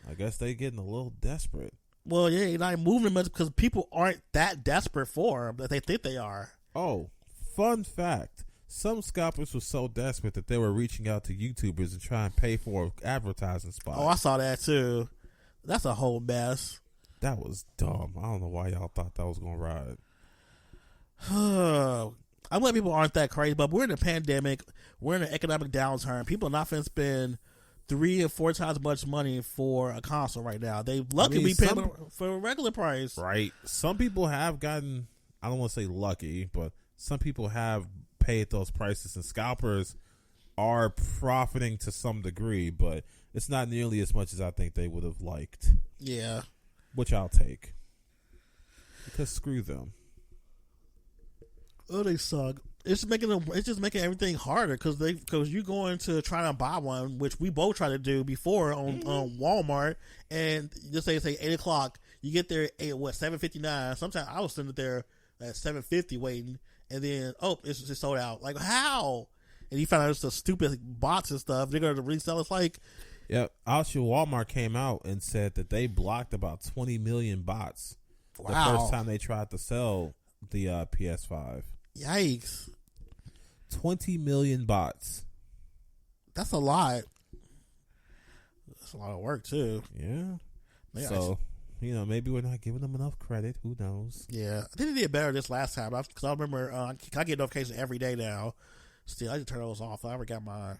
I guess they getting a little desperate. Well, yeah, you're not moving much because people aren't that desperate for them that they think they are. Oh, fun fact. Some scalpers were so desperate that they were reaching out to YouTubers and trying to pay for advertising spots. Oh, I saw that too. That's a whole mess. That was dumb. I don't know why y'all thought that was going to ride. I'm glad people aren't that crazy, but we're in a pandemic. We're in an economic downturn. People are not going to spend 3 or 4 times as much money for a console right now. They lucky we pay for a regular price. Right. Some people have gotten, I don't want to say lucky, but some people have paid those prices, and scalpers are profiting to some degree, but it's not nearly as much as I think they would have liked. Yeah. Which I'll take. Because screw them. Oh, they suck. It's just making everything harder because you going to try to buy one, which we both tried to do before on Walmart, and just say 8:00, you get there at 7:59. Sometimes I was sitting there at 7:50 waiting, and then it's just sold out. Like how? And you find out it's the stupid bots and stuff. They're going to resell. It's like, yeah. Also, Walmart came out and said that they blocked about 20 million bots the first time they tried to sell the PS5. Yikes. 20 million bots. That's a lot. That's a lot of work too. Yeah. So, maybe we're not giving them enough credit. Who knows? Yeah. I think they did better this last time because I remember I get notifications every day now. Still, I just turn those off. I forgot mine.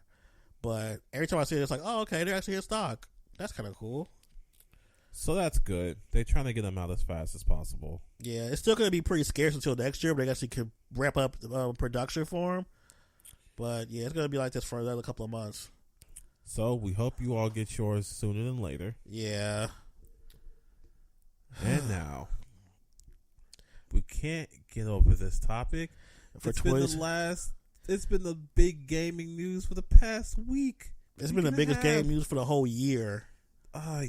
But every time I see it, it's like, oh, okay, they're actually in stock. That's kind of cool. So that's good. They're trying to get them out as fast as possible. Yeah, it's still going to be pretty scarce until next year, but they actually could wrap up production for them. But yeah, it's going to be like this for another couple of months. So we hope you all get yours sooner than later. Yeah. And now, we can't get over this topic. It's been the big gaming news for the past week. It's been the biggest game news for the whole year.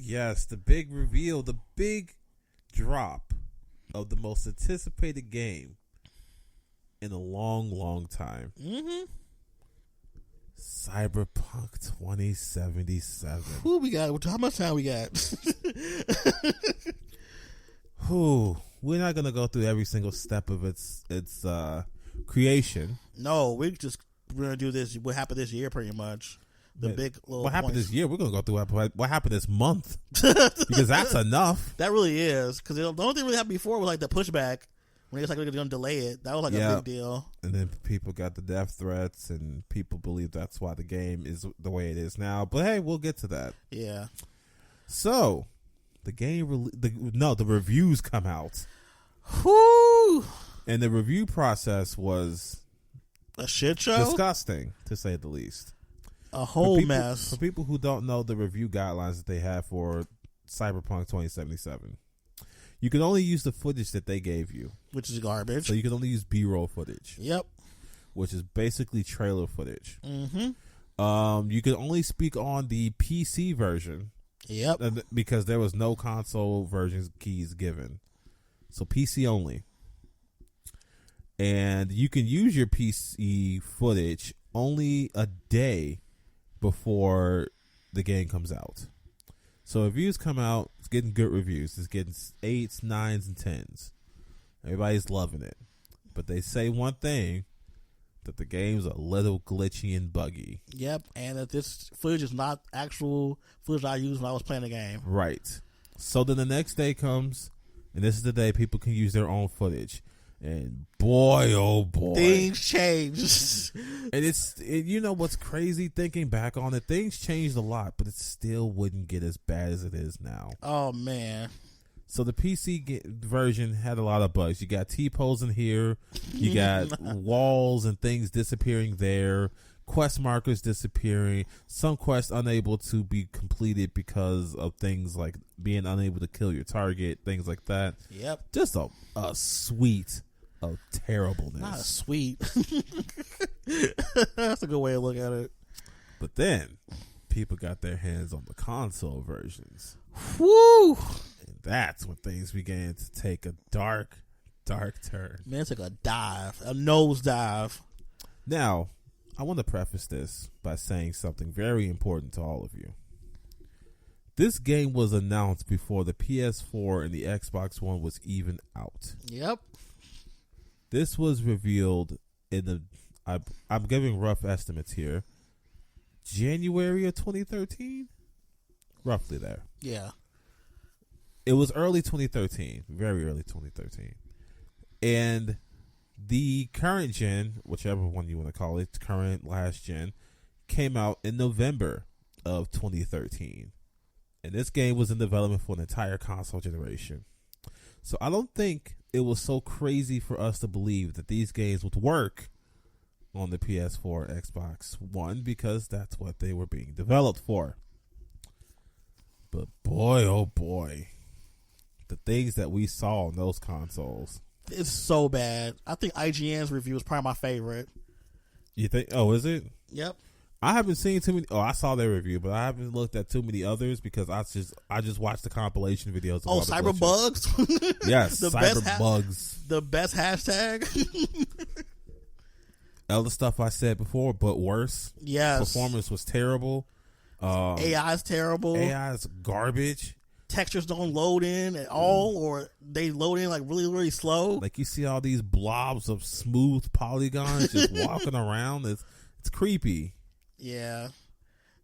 Yes, the big reveal, the big drop of the most anticipated game in a long, long time. Mm-hmm. Cyberpunk 2077. Who we got? How much time we got? We're not gonna go through every single step of its creation. No, we're gonna do this. What happened this year, pretty much. What happened this year? We're gonna go through what happened this month because that's enough. That really is because the only thing really happened before was like the pushback when it's like they're gonna delay it. That was like a big deal. And then people got the death threats, and people believe that's why the game is the way it is now. But hey, we'll get to that. Yeah. So the game, the reviews come out. Whoo! And the review process was a shit show, disgusting to say the least. A whole mess. For people who don't know the review guidelines that they have for Cyberpunk 2077, you can only use the footage that they gave you, which is garbage. So you can only use B-roll footage. Yep. Which is basically trailer footage. Mm-hmm. You can only speak on the PC version. Yep. Because there was no console version keys given. So PC only. And you can use your PC footage only a day before the game comes out. So reviews come out, it's getting good reviews. It's getting 8s, 9s, and 10s. Everybody's loving it. But they say one thing, that the game's a little glitchy and buggy. Yep, and that this footage is not actual footage I used when I was playing the game. Right. So then the next day comes, and this is the day people can use their own footage. And boy, oh boy, things changed. And you know what's crazy thinking back on it? Things changed a lot, but it still wouldn't get as bad as it is now. Oh man. So the PC version had a lot of bugs. You got T-pose in here. You got walls and things disappearing there. Quest markers disappearing. Some quests unable to be completed because of things like being unable to kill your target. Things like that. Yep. Just a suite of terribleness. Not sweet. That's a good way to look at it. But then people got their hands on the console versions. Woo! And that's when things began to take a dark turn. Man, it took a dive, a nosedive. Now, I want to preface this by saying something very important to all of you. This game was announced before the PS4 and the Xbox One was even out. Yep. This was revealed in the, I'm giving rough estimates here, January of 2013? Roughly there. Yeah. It was early 2013, very early 2013. And the current gen, whichever one you want to call it, current, last gen, came out in November of 2013. And this game was in development for an entire console generation. So I don't think it was so crazy for us to believe that these games would work on the PS4 and Xbox One because that's what they were being developed for. But boy, oh boy, the things that we saw on those consoles. It's so bad. I think IGN's review is probably my favorite. You think? Oh, is it? Yep. I haven't seen too many. Oh, I saw their review, but I haven't looked at too many others because I just watched the compilation videos. Of Oh, Cyberbugs. Yes, the Cyberbugs. The best hashtag. Other stuff I said before, but worse. Yes. Performance was terrible. AI is terrible. AI is garbage. Textures don't load in at all, or they load in like really, really slow. Like you see all these blobs of smooth polygons just walking around. It's creepy. Yeah.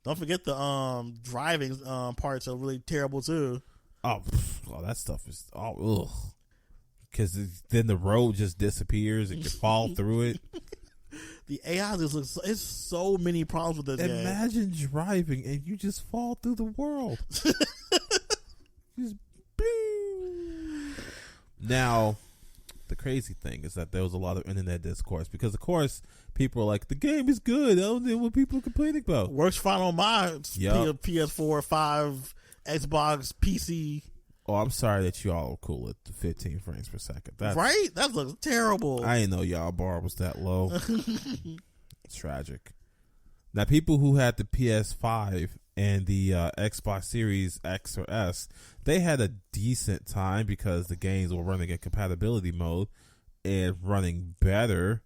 Don't forget the driving parts are really terrible too. Oh, that stuff is ugh. Because then the road just disappears and you fall through it. The AI just looks. It's so many problems with this game. Imagine driving and you just fall through the world. Just bling. Now, the crazy thing is that there was a lot of internet discourse because, of course, people are like, "The game is good." I don't know what people are complaining about. Works fine on my PS4, 5, Xbox, PC. Oh, I'm sorry that you all are cool at the 15 frames per second. Right? That looks terrible. I didn't know y'all bar was that low. It's tragic. Now, people who had the PS5 and the Xbox Series X or S, they had a decent time because the games were running in compatibility mode and running better,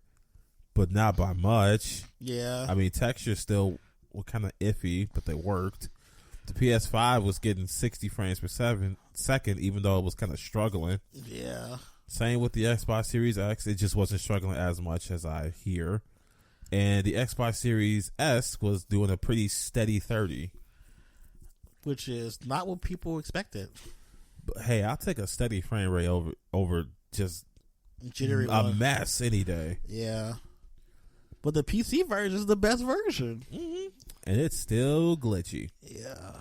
but not by much. Yeah. I mean, textures still were kind of iffy, but they worked. The PS5 was getting 60 frames per second, even though it was kind of struggling. Yeah. Same with the Xbox Series X. It just wasn't struggling as much as I hear. And the Xbox Series S was doing a pretty steady 30. Which is not what people expected. But hey, I'll take a steady frame rate over just jittery mess any day. Yeah. But the PC version is the best version. Mm-hmm. And it's still glitchy. Yeah.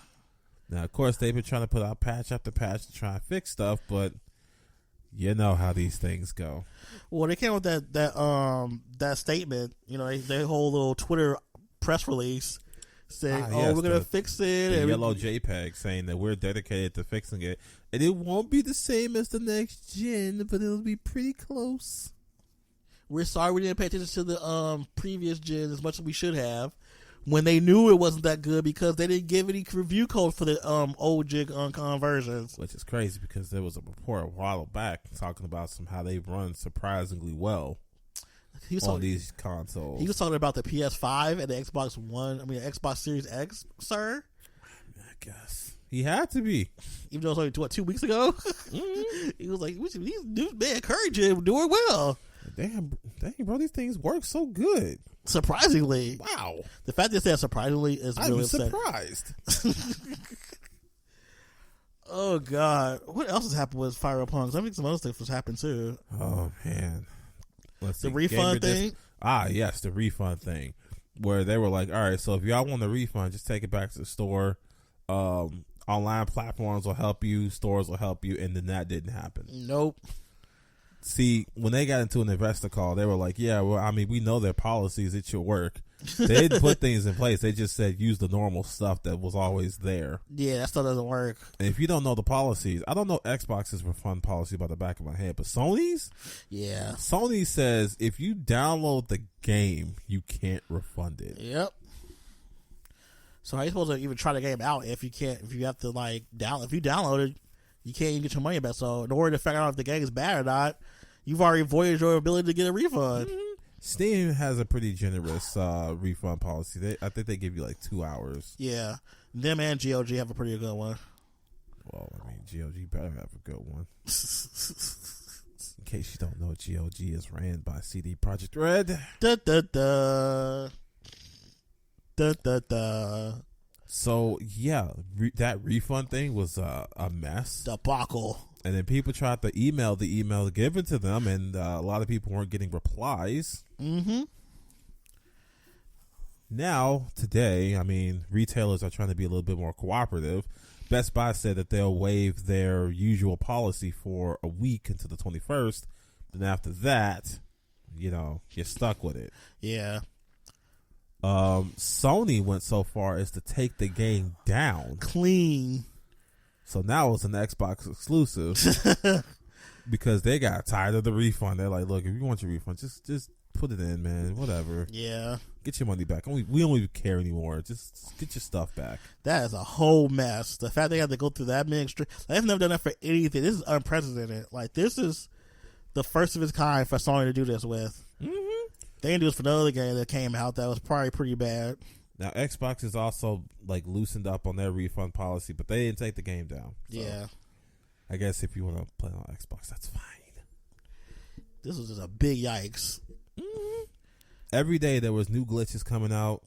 Now, of course, they've been trying to put out patch after patch to try and fix stuff, but you know how these things go. Well, they came with that statement, you know, their whole little Twitter press release saying, we're going to fix it. The yellow JPEG saying that we're dedicated to fixing it. And it won't be the same as the next gen, but it'll be pretty close. We're sorry we didn't pay attention to the previous gen as much as we should have when they knew it wasn't that good because they didn't give any review code for the old jig versions. Which is crazy because there was a report a while back talking about how they run surprisingly well on these consoles. He was talking about the PS5 and the Xbox One. I mean, the Xbox Series X, sir. I guess he had to be, even though it was only 2 weeks ago. Mm-hmm. He was like, "These dudes, man, encouraging, doing well." Damn, bro, these things work so good. Surprisingly, wow. The fact that they said surprisingly is really I'm surprised. Oh God, what else has happened with Cyberpunk? I think some other stuff has happened too. Oh man, let's see. The refund thing. Yes, the refund thing, where they were like, "All right, so if y'all want a refund, just take it back to the store." online platforms will help you, stores will help you, and then that didn't happen. Nope. See, when they got into an investor call, they were like, yeah, well, I mean, we know their policies. It should work. They didn't put things in place. They just said use the normal stuff that was always there. Yeah, that stuff doesn't work. And if you don't know the policies, I don't know Xbox's refund policy by the back of my head, but Sony's? Yeah. Sony says if you download the game, you can't refund it. Yep. So how are you supposed to even try the game out if you have to like if you download it, you can't even get your money back. So in order to figure out if the game is bad or not, you've already voided your ability to get a refund. Mm-hmm. Steam has a pretty generous refund policy. I think they give you like 2 hours. Yeah. Them and GOG have a pretty good one. Well, I mean, GOG better have a good one. In case you don't know, GOG is ran by CD Projekt Red. Da da da. Da da da. So, yeah, that refund thing was a mess. Debacle. And then people tried to email the email given to them, and a lot of people weren't getting replies. Mm-hmm. Now, today, I mean, retailers are trying to be a little bit more cooperative. Best Buy said that they'll waive their usual policy for a week until the 21st. Then after that, you're stuck with it. Yeah. Sony went so far as to take the game down. Clean. So now it's an Xbox exclusive because they got tired of the refund. They're like, look, if you want your refund, just put it in, man. Whatever. Yeah. Get your money back. We don't care anymore. Just get your stuff back. That is a whole mess. The fact they have to go through that many they've never done that for anything. This is unprecedented. Like, this is the first of its kind for Sony to do this with. Mm-hmm. They didn't do this for the other game that came out that was probably pretty bad. Now, Xbox is also like loosened up on their refund policy, but they didn't take the game down. So yeah. I guess if you want to play on Xbox, that's fine. This was just a big yikes. Mm-hmm. Every day there was new glitches coming out,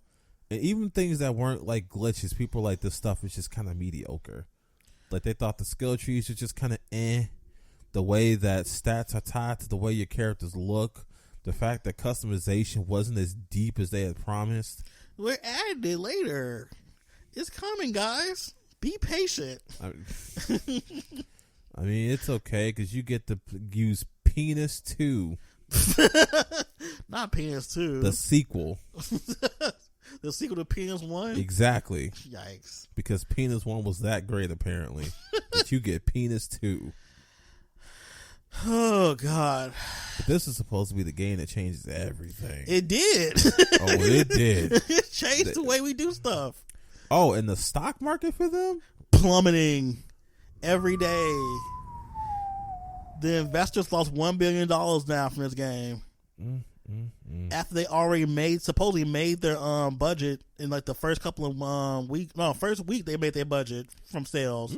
and even things that weren't like glitches. People were like, this stuff is just kind of mediocre. Like, they thought the skill trees were just kind of the way that stats are tied to the way your characters look, the fact that customization wasn't as deep as they had promised. We're adding it later. It's coming, guys. Be patient. I mean, it's okay because you get to use Penis 2. Not Penis 2. The sequel. The sequel to Penis 1? Exactly. Yikes. Because Penis 1 was that great, apparently. But you get Penis 2. Oh, God. But this is supposed to be the game that changes everything. It did. Oh, it did. It changed the way we do stuff. Oh, and the stock market for them? Plummeting every day. The investors lost $1 billion now from this game. After they already supposedly made their budget in like the first couple of weeks. No, first week they made their budget from sales.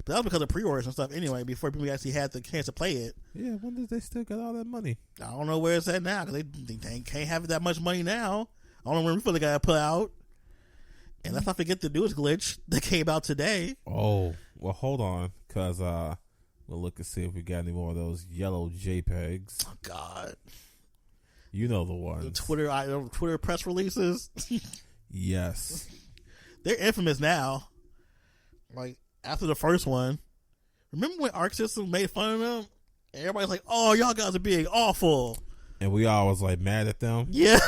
But that was because of pre-orders and stuff anyway, before people actually had the chance to play it. Yeah, when did they still get all that money? I don't know where it's at now, because they can't have that much money now. I don't know when refund they got to put out. And let's not forget the newest glitch that came out today. Oh, well, hold on, because we'll look and see if we got any more of those yellow JPEGs. Oh, God. You know the ones. The Twitter press releases. Yes. They're infamous now. Like, after the first one, remember when Arc System made fun of them? And everybody's like, oh, y'all guys are being awful. And we all was like mad at them. Yeah.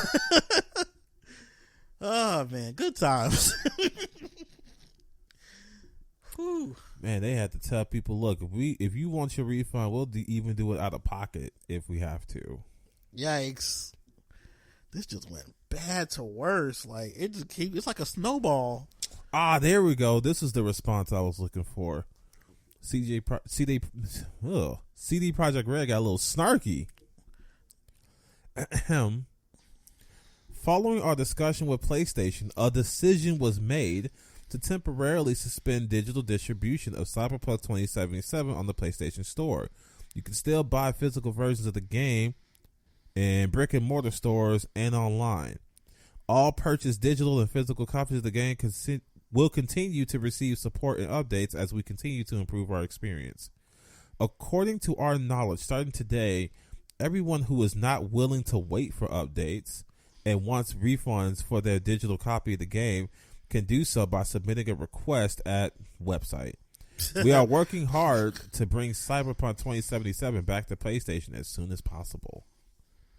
Oh, man. Good times. Whew. Man, they had to tell people, look, if you want your refund, we'll even do it out of pocket if we have to. Yikes. This just went bad to worse. Like, it's like a snowball. Ah, there we go. This is the response I was looking for. CD Projekt Red got a little snarky. Following our discussion with PlayStation, a decision was made to temporarily suspend digital distribution of Cyberpunk 2077 on the PlayStation Store. You can still buy physical versions of the game in brick and mortar stores and online. All purchased digital and physical copies of the game will continue to receive support and updates as we continue to improve our experience. According to our knowledge, starting today, everyone who is not willing to wait for updates and wants refunds for their digital copy of the game can do so by submitting a request at website. We are working hard to bring Cyberpunk 2077 back to PlayStation as soon as possible.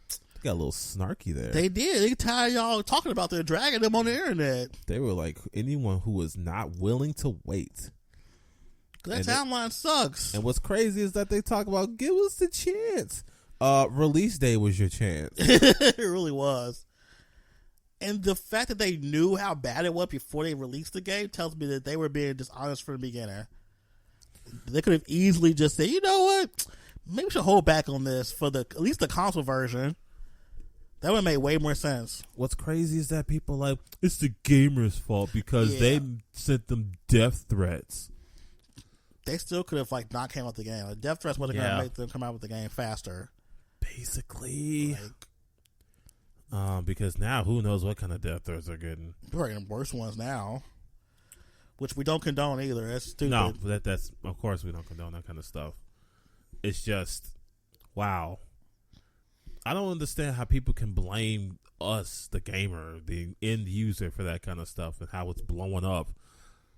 They got a little snarky there. They did. They tired y'all talking about their dragging them on the internet. They were like, anyone who was not willing to wait. That timeline sucks. And what's crazy is that they talk about, give us the chance. Release day was your chance. It really was. And the fact that they knew how bad it was before they released the game tells me that they were being dishonest from the beginning. They could have easily just said, you know what? Maybe we should hold back on this for at least the console version. That would make way more sense. What's crazy is that people are like, it's the gamers' fault because they sent them death threats. They still could have not came out with the game. Like, death threats wasn't going to make them come out with the game faster. Basically. Because now who knows what kind of death threats they're getting. We're getting worse ones now. Which we don't condone either. That's stupid. No, that's of course we don't condone that kind of stuff. It's just, wow. I don't understand how people can blame us, the gamer, the end user, for that kind of stuff and how it's blowing up.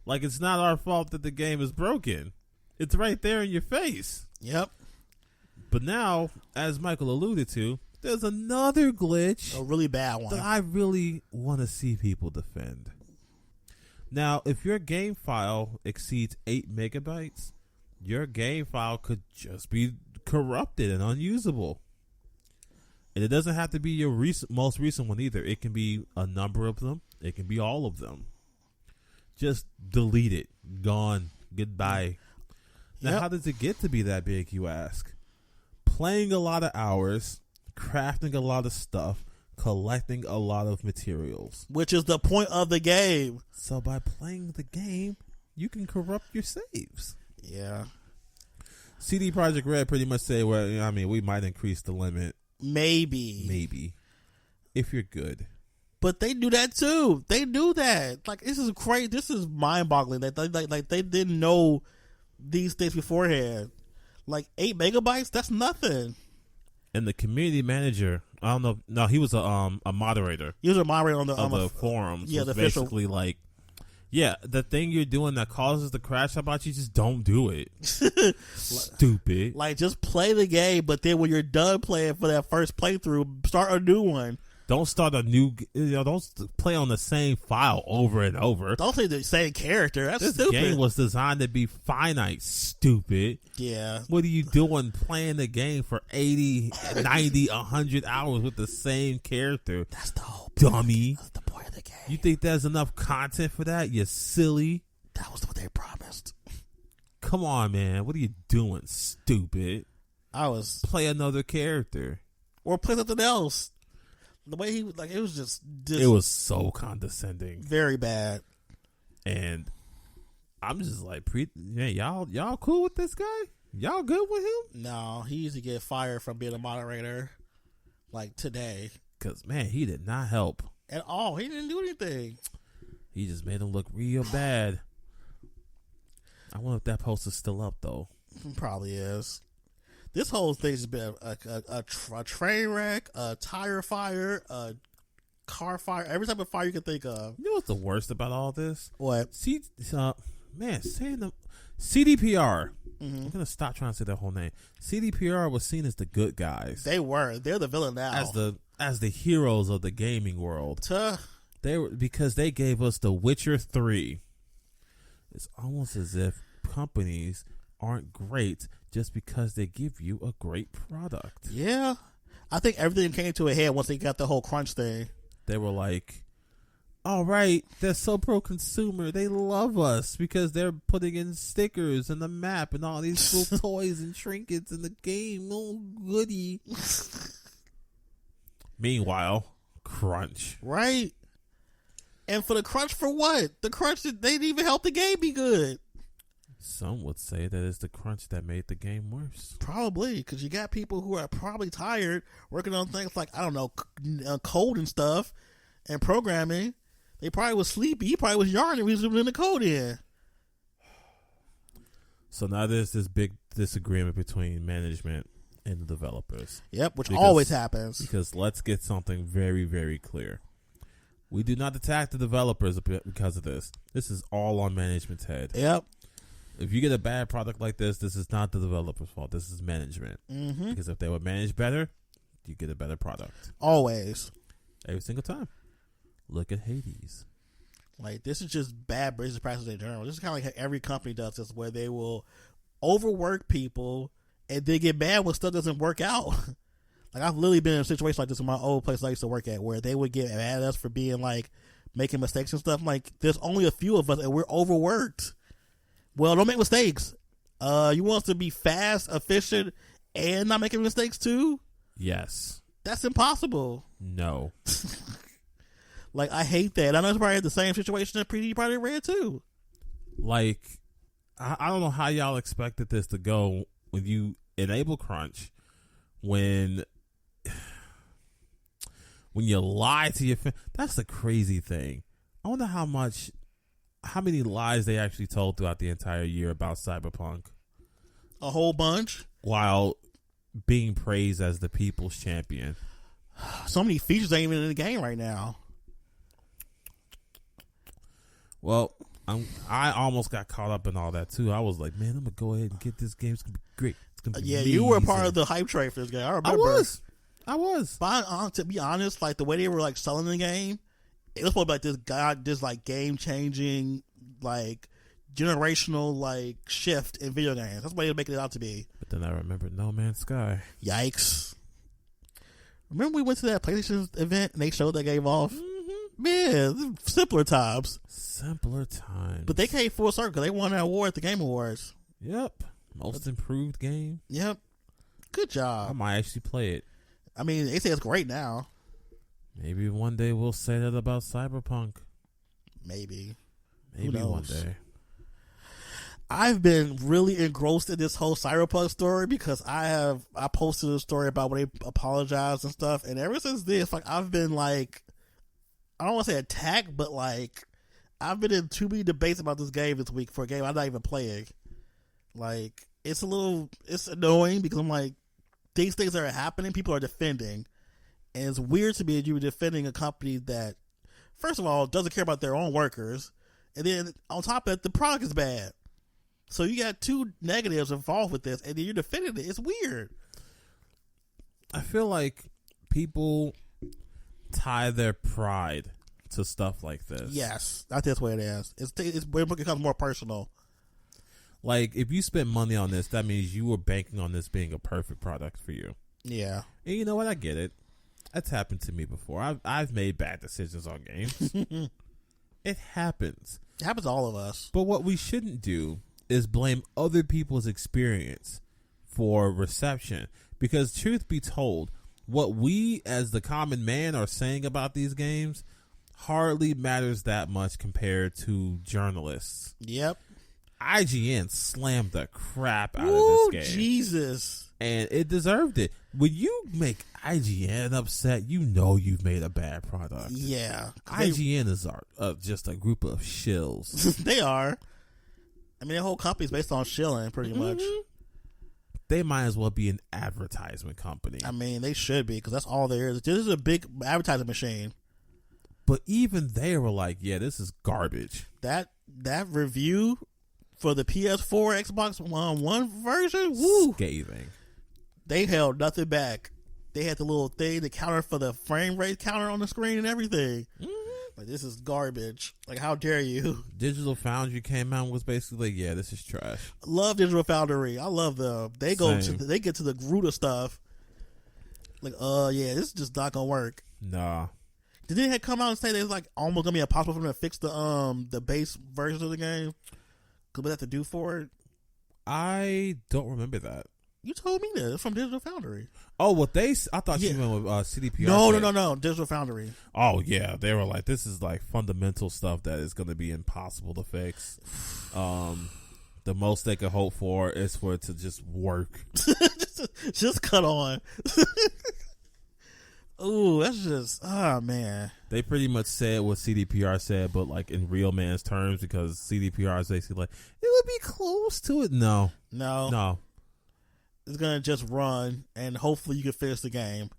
Like, it's not our fault that the game is broken. It's right there in your face. Yep. But now, as Michael alluded to, there's another glitch. A really bad one. That I really want to see people defend. Now, if your game file exceeds 8 megabytes, your game file could just be corrupted and unusable. And it doesn't have to be your most recent one either. It can be a number of them. It can be all of them. Just delete it. Gone. Goodbye. Now, how does it get to be that big, you ask? Playing a lot of hours, crafting a lot of stuff, collecting a lot of materials. Which is the point of the game. So by playing the game, you can corrupt your saves. Yeah. CD Projekt Red pretty much say, well, I mean, we might increase the limit. Maybe. If you're good. But they do that too. They do that. Like, this is crazy. This is mind-boggling. Like they didn't know these things beforehand. Like 8 megabytes, that's nothing. And the community manager, I don't know. No, he was a moderator. He was a moderator on the forums. Yeah, was the basically official. Like, yeah, the thing you're doing that causes the crash, how about you just don't do it? Stupid. Like, just play the game, but then when you're done playing for that first playthrough, start a new one. Don't start a new, don't play on the same file over and over. Don't play the same character. That's stupid. This game was designed to be finite, stupid. Yeah. What are you doing playing the game for 80, 90, 100 hours with the same character? That's the whole dummy. That's the point of the game. You think there's enough content for that? You silly. That was what they promised. Come on, man. What are you doing, stupid? Play another character. Or play something else. The way he was, like, it was just it was so condescending, very bad. And I'm just like, y'all cool with this guy? Y'all good with him? No, he used to get fired from being a moderator, like, today. Cause man, he did not help at all. He didn't do anything. He just made him look real bad. I wonder if that post is still up though. Probably is. This whole thing's been a train wreck, a tire fire, a car fire, every type of fire you can think of. You know what's the worst about all this? What? Saying the CDPR. Mm-hmm. I'm gonna stop trying to say that whole name. CDPR was seen as the good guys. They were. They're the villain now. As the heroes of the gaming world. They were, because they gave us The Witcher 3. It's almost as if companies aren't great just because they give you a great product. Yeah. I think everything came to a head once they got the whole crunch thing. They were like, all right, they're so pro-consumer. They love us because they're putting in stickers and the map and all these cool toys and trinkets in the game. Oh, goody. Meanwhile, crunch. Right. And for the crunch for what? The crunch, they didn't even help the game be good. Some would say that it's the crunch that made the game worse. Probably, because you got people who are probably tired working on things like, I don't know, code and stuff and programming. They probably was sleepy. He probably was yarning when he was doing the code in. So now there's this big disagreement between management and the developers. Yep, which always happens. Because let's get something very, very clear. We do not attack the developers because of this. This is all on management's head. Yep. If you get a bad product like this is not the developer's fault. This is management. Mm-hmm. Because if they would manage better, you get a better product. Always. Every single time. Look at Hades. Like, this is just bad business practices in general. This is kind of like how every company does this, where they will overwork people and they get mad when stuff doesn't work out. Like, I've literally been in a situation like this in my old place I used to work at, where they would get mad at us for being like making mistakes and stuff. I'm like, there's only a few of us and we're overworked. Well, don't make mistakes. You want us to be fast, efficient, and not making mistakes too? Yes. That's impossible. No. Like, I hate that. I know it's probably the same situation that PD probably read too. Like, I don't know how y'all expected this to go when you enable crunch, when you lie to your that's the crazy thing. I wonder how many lies they actually told throughout the entire year about Cyberpunk. A whole bunch. While being praised as the people's champion. So many features ain't even in the game right now. Well, I almost got caught up in all that too. I was like, man, I'm gonna go ahead and get this game. It's gonna be great. It's gonna be amazing. You were part of the hype train for this game. I remember. I was. But to be honest, like the way they were like selling the game, it was supposed to be like this like game changing, like generational like shift in video games. That's what they were making it out to be. But then I remembered No Man's Sky. Yikes! Remember we went to that PlayStation event and they showed that game off. Man, simpler times. Simpler times. But they came full circle. They won an award at the Game Awards. Yep. Most improved game. Yep. Good job. I might actually play it. I mean, they say it's great now. Maybe one day we'll say that about Cyberpunk. Maybe one day. I've been really engrossed in this whole Cyberpunk story because I posted a story about when they apologized and stuff, and ever since this, like I've been like, I don't want to say attacked, but like I've been in too many debates about this game this week for a game I'm not even playing. Like it's annoying because I'm like, these things that are happening, people are defending, and it's weird to me that you're defending a company that, first of all, doesn't care about their own workers, and then on top of it, the product is bad. So you got two negatives involved with this, and then you're defending it. It's weird. I feel like people tie their pride to stuff like this. Yes, that's what it is. It becomes more personal. Like, if you spend money on this, that means you were banking on this being a perfect product for you. Yeah. And you know what? I get it. That's happened to me before. I've made bad decisions on games. It happens. It happens to all of us. But what we shouldn't do is blame other people's experience for reception. Because truth be told, what we as the common man are saying about these games hardly matters that much compared to journalists. Yep. IGN slammed the crap out of this game. Jesus. And it deserved it. When you make IGN upset, you know you've made a bad product. Yeah. IGN is just a group of shills. They are. I mean, the whole company's based on shilling, pretty much. They might as well be an advertisement company. I mean, they should be, because that's all there is. This is a big advertising machine. But even they were like, yeah, this is garbage. That review for the PS4, Xbox One version, woo, scathing. They held nothing back. They had the little thing, the counter for the frame rate counter on the screen and everything. Like, this is garbage. Like, how dare you? Digital Foundry came out and was basically like, yeah, this is trash. Love Digital Foundry. I love them. They they get to the root of stuff. Like, yeah, this is just not gonna work. Nah. Did they come out and say that it's like almost gonna be impossible for them to fix the base versions of the game? Cause what they have to do for it? I don't remember that. You told me that. It's from Digital Foundry. Oh, I thought you meant with CDPR. No. Digital Foundry. Oh, yeah. They were like, this is like fundamental stuff that is going to be impossible to fix. The most they could hope for is for it to just work. just cut on. Ooh, that's just, man. They pretty much said what CDPR said, but like in real man's terms, because CDPR is basically like, it would be close to it. No. It's going to just run, and hopefully you can finish the game.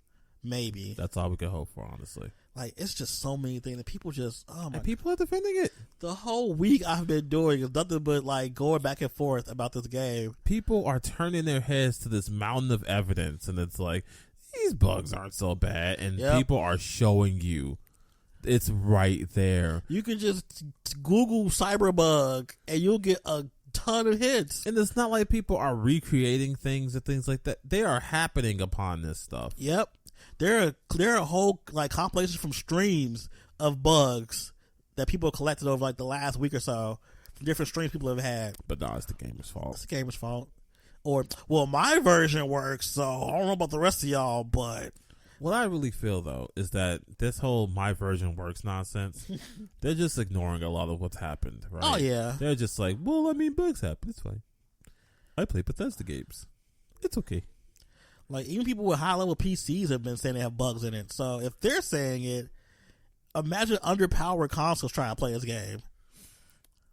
Maybe. That's all we can hope for, honestly. Like, it's just so many things that people just, oh my. And people are defending it. The whole week I've been doing is nothing but like going back and forth about this game. People are turning their heads to this mountain of evidence, and it's like, these bugs aren't so bad, and people are showing you it's right there. You can just Google Cyberbug and you'll get a ton of hits. And it's not like people are recreating things and things like that. They are happening upon this stuff. Yep. There are whole like compilations from streams of bugs that people collected over like the last week or so from different streams people have had. But no, it's the gamer's fault. It's the gamer's fault. Or, well, my version works, so I don't know about the rest of y'all, but... What I really feel, though, is that this whole my version works nonsense, they're just ignoring a lot of what's happened, right? Oh, yeah. They're just like, well, I mean, bugs happen. It's fine. I play Bethesda games. It's okay. Like, even people with high-level PCs have been saying they have bugs in it. So, if they're saying it, imagine underpowered consoles trying to play this game.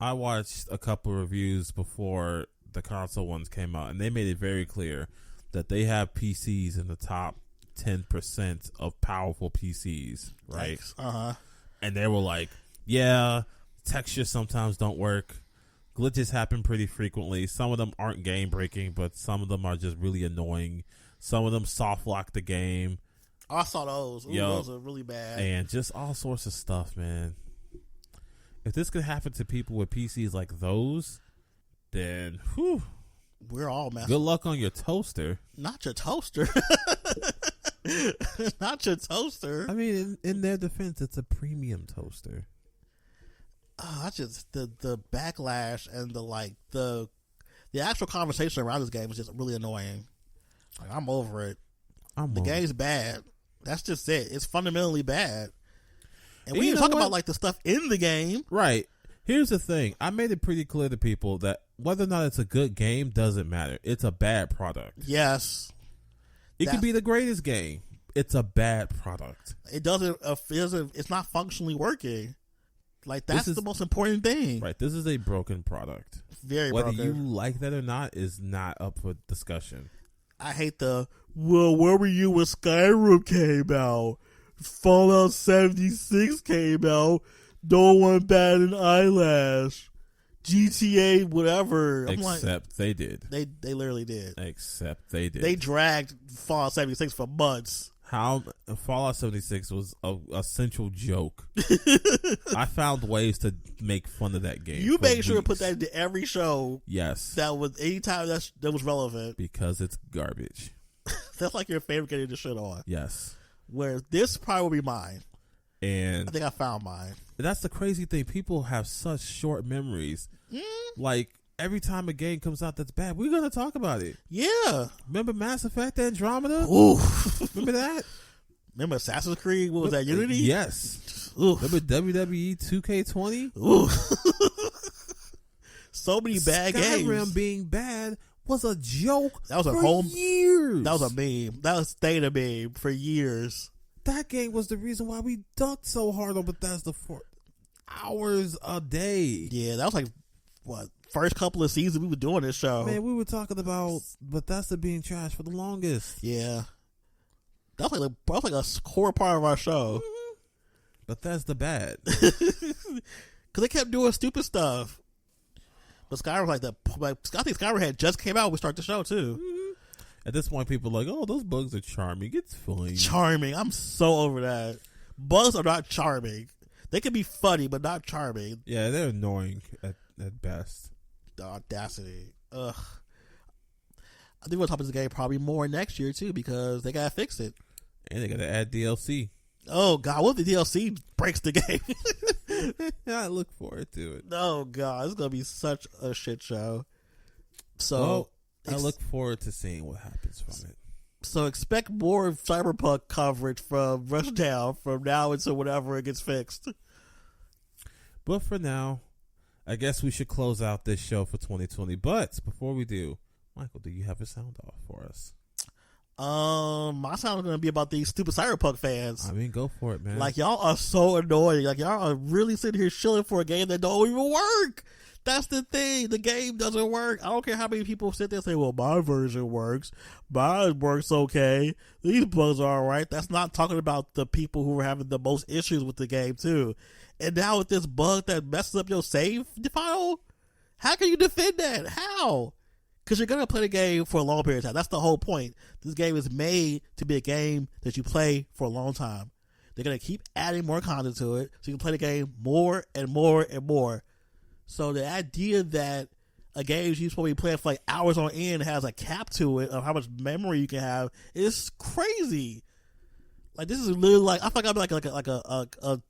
I watched a couple of reviews before the console ones came out, and they made it very clear that they have PCs in the top 10% of powerful PCs, right? Uh-huh. And they were like, yeah, textures sometimes don't work. Glitches happen pretty frequently. Some of them aren't game breaking, but some of them are just really annoying. Some of them soft lock the game. Oh, I saw those. Ooh, those are really bad. And just all sorts of stuff, man. If this could happen to people with PCs like those, then whew, we're all messed. Good luck on your toaster. Not your toaster. Not your toaster. I mean, in their defense, it's a premium toaster. I just the backlash and the actual conversation around this game is just really annoying. Like, I'm over it. The game's bad. That's just it. It's fundamentally bad. And we didn't talk about like the stuff in the game. Right. Here's the thing. I made it pretty clear to people that whether or not it's a good game doesn't matter. It's a bad product. Yes. It could be the greatest game. It's a bad product. It doesn't. It's not functionally working. Like, that's the most important thing. Right. This is a broken product. Very whether broken. Whether you like that or not is not up for discussion. I hate where were you when Skyrim came out? Fallout 76 came out. No one bat an eyelash. GTA, whatever. They did. They literally did. Except they did. They dragged Fallout 76 for months. Fallout 76 was a central joke. I found ways to make fun of that game. You made sure to put that into every show. Yes. That was anytime that was relevant. Because it's garbage. That's like your favorite game to shit on. Yes. Where this probably will be mine. And I think I found mine. That's the crazy thing. People have such short memories. Like, every time a game comes out that's bad, we're going to talk about it. Yeah. Remember Mass Effect Andromeda? Ooh. Remember that? Remember Assassin's Creed? What was that, Unity? Yes. Ooh. Remember WWE 2K20? Ooh. So many bad games. Skyrim being bad was a joke. That was years. That was a meme. That was stayed a meme for years. That game was the reason why we dunked so hard on Bethesda for hours a day. Yeah, that was like, what, first couple of seasons we were doing this show. Man, we were talking about Bethesda being trash for the longest. Yeah. That was like a core part of our show. Mm-hmm. Bethesda bad. Because they kept doing stupid stuff. But Skyrim I think Skyrim had just came out when we started the show, too. Mm-hmm. At this point, people are like, oh, those bugs are charming. It's fine. Charming. I'm so over that. Bugs are not charming. They can be funny, but not charming. Yeah, they're annoying at best. The audacity. Ugh. I think we'll talk about this game probably more next year, too, because they gotta fix it. And they gotta add DLC. Oh, God. What if the DLC breaks the game? I look forward to it. Oh, God. It's gonna be such a shit show. So... Well, I look forward to seeing what happens from it. So expect more Cyberpunk coverage from Rushdown from now until whenever it gets fixed. But for now, I guess we should close out this show for 2020. But before we do, Michael, do you have a sound off for us? My sound is going to be about these stupid Cyberpunk fans. I mean, go for it, man. Like, y'all are so annoying. Like, y'all are really sitting here shilling for a game that don't even work. That's the thing. The game doesn't work. I don't care how many people sit there and say, well, my version works. Mine works okay. These bugs are alright. That's not talking about the people who are having the most issues with the game, too. And now with this bug that messes up your save file, how can you defend that? How? Because you're going to play the game for a long period of time. That's the whole point. This game is made to be a game that you play for a long time. They're going to keep adding more content to it so you can play the game more and more and more. So the idea that a game you're supposed to be playing for like hours on end has a cap to it of how much memory you can have is crazy. Like this is literally like I feel like I'm like a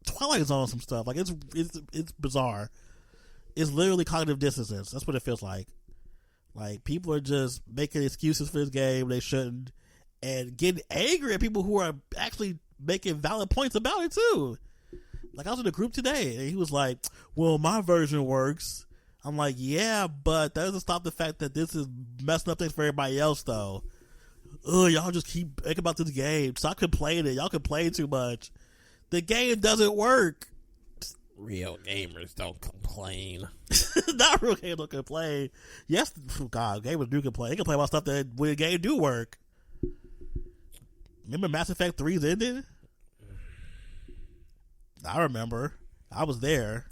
Twilight Zone some stuff. Like it's bizarre. It's literally cognitive dissonance. That's what it feels like. Like people are just making excuses for this game they shouldn't, and getting angry at people who are actually making valid points about it too. Like I was in a group today and he was like, well, my version works. I'm like, yeah, but that doesn't stop the fact that this is messing up things for everybody else though. Ugh, y'all just keep thinking about this game. Stop complaining. Y'all complain too much. The game doesn't work. Real gamers don't complain. Not real gamers don't complain. Yes, God, gamers do complain. They complain about stuff that when the game do work. Remember Mass Effect 3's ending? I remember. I was there.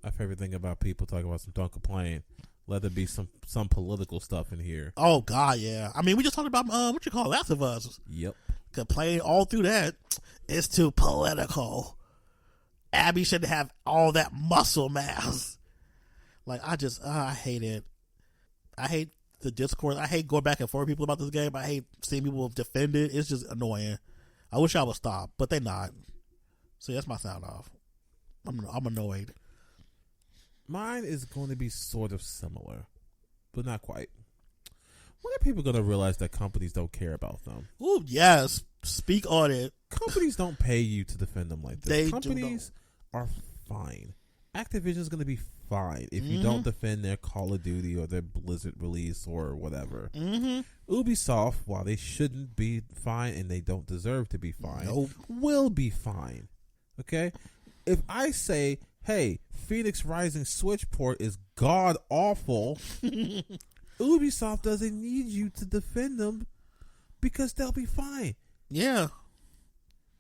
My favorite thing about people talking about some don't complain. Let there be some political stuff in here. Oh God, yeah. I mean, we just talked about what you call Last of Us. Yep. Complain all through that. It's too political. Abby shouldn't have all that muscle mass. Like I hate it. I hate the discourse. I hate going back and forth with people about this game. I hate seeing people defend it. It's just annoying. I wish I would stop, but they're not. So that's my sound off. I'm annoyed. Mine is going to be sort of similar, but not quite. When are people going to realize that companies don't care about them? Ooh, yes. Speak on it. Companies don't pay you to defend them like this. Companies are fine. Activision's going to be fine if you don't defend their Call of Duty or their Blizzard release or whatever. Ubisoft, while they shouldn't be fine and they don't deserve to be fine, will be fine. Okay? If I say, hey, Phoenix Rising Switch port is god awful, Ubisoft doesn't need you to defend them because they'll be fine. Yeah.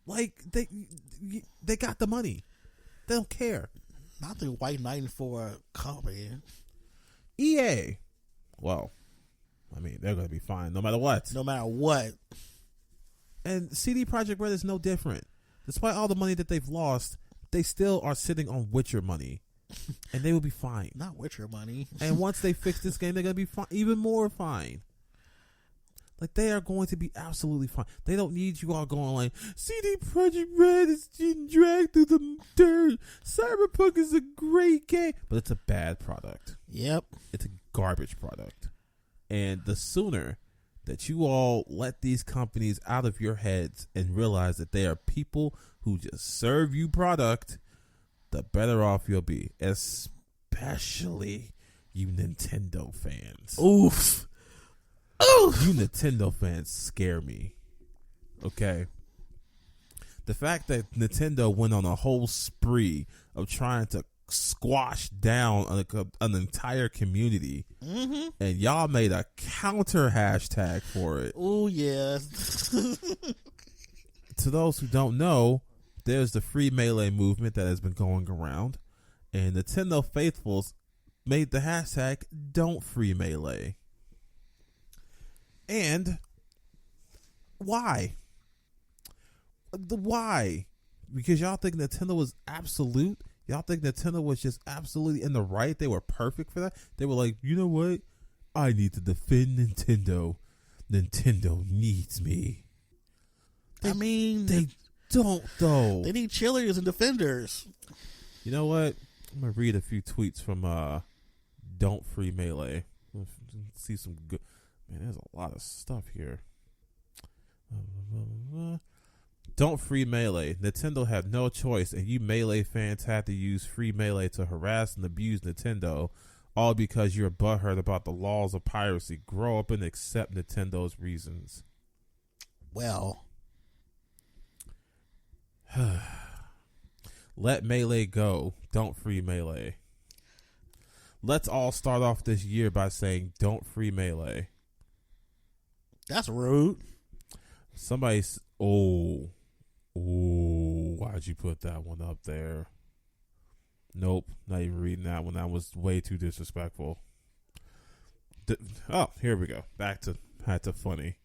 Like, they got the money. They don't care. Not the white knighting for a company. EA. Well, I mean, they're going to be fine no matter what. No matter what. And CD Projekt Red is no different. Despite all the money that they've lost, they still are sitting on Witcher money. And they will be fine. Not Witcher money. And once they fix this game, they're going to be fine, even more fine. Like, they are going to be absolutely fine. They don't need you all going like, CD Projekt Red is getting dragged through the dirt. Cyberpunk is a great game. But it's a bad product. Yep. It's a garbage product. And the sooner that you all let these companies out of your heads and realize that they are people who just serve you product, the better off you'll be. Especially you Nintendo fans. Oof. You Nintendo fans scare me. Okay? The fact that Nintendo went on a whole spree of trying to squash down an entire community, and y'all made a counter hashtag for it. Oh, yeah. To those who don't know, there's the Free Melee movement that has been going around, and Nintendo faithfuls made the hashtag Don't Free Melee. And why? Why? Because y'all think Nintendo was absolute? Y'all think Nintendo was just absolutely in the right? They were perfect for that? They were like, you know what? I need to defend Nintendo. Nintendo needs me. They don't, though. They need cheerleaders and defenders. You know what? I'm going to read a few tweets from Don't Free Melee. See some good... Man, there's a lot of stuff here. Don't Free Melee. Nintendo had no choice, and you Melee fans had to use Free Melee to harass and abuse Nintendo, all because you're butthurt about the laws of piracy. Grow up and accept Nintendo's reasons. Well. Let Melee go. Don't Free Melee. let's all start off this year by saying don't free Melee. That's rude. Somebody's why'd you put that one up there? Nope, not even reading that one. That was way too disrespectful. Here we go. Back to funny.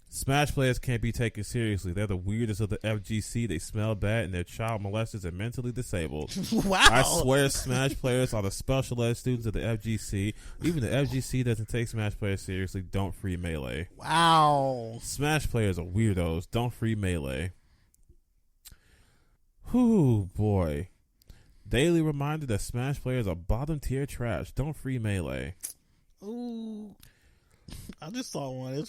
Smash players can't be taken seriously. They're the weirdest of the FGC. They smell bad and they're child molesters and mentally disabled. Wow. I swear Smash players are the special ed students of the FGC. Even the FGC doesn't take Smash players seriously. Don't free Melee. Wow. Smash players are weirdos. Don't free Melee. Whew, boy. Daily reminder that Smash players are bottom tier trash. Don't free Melee. Ooh. I just saw one.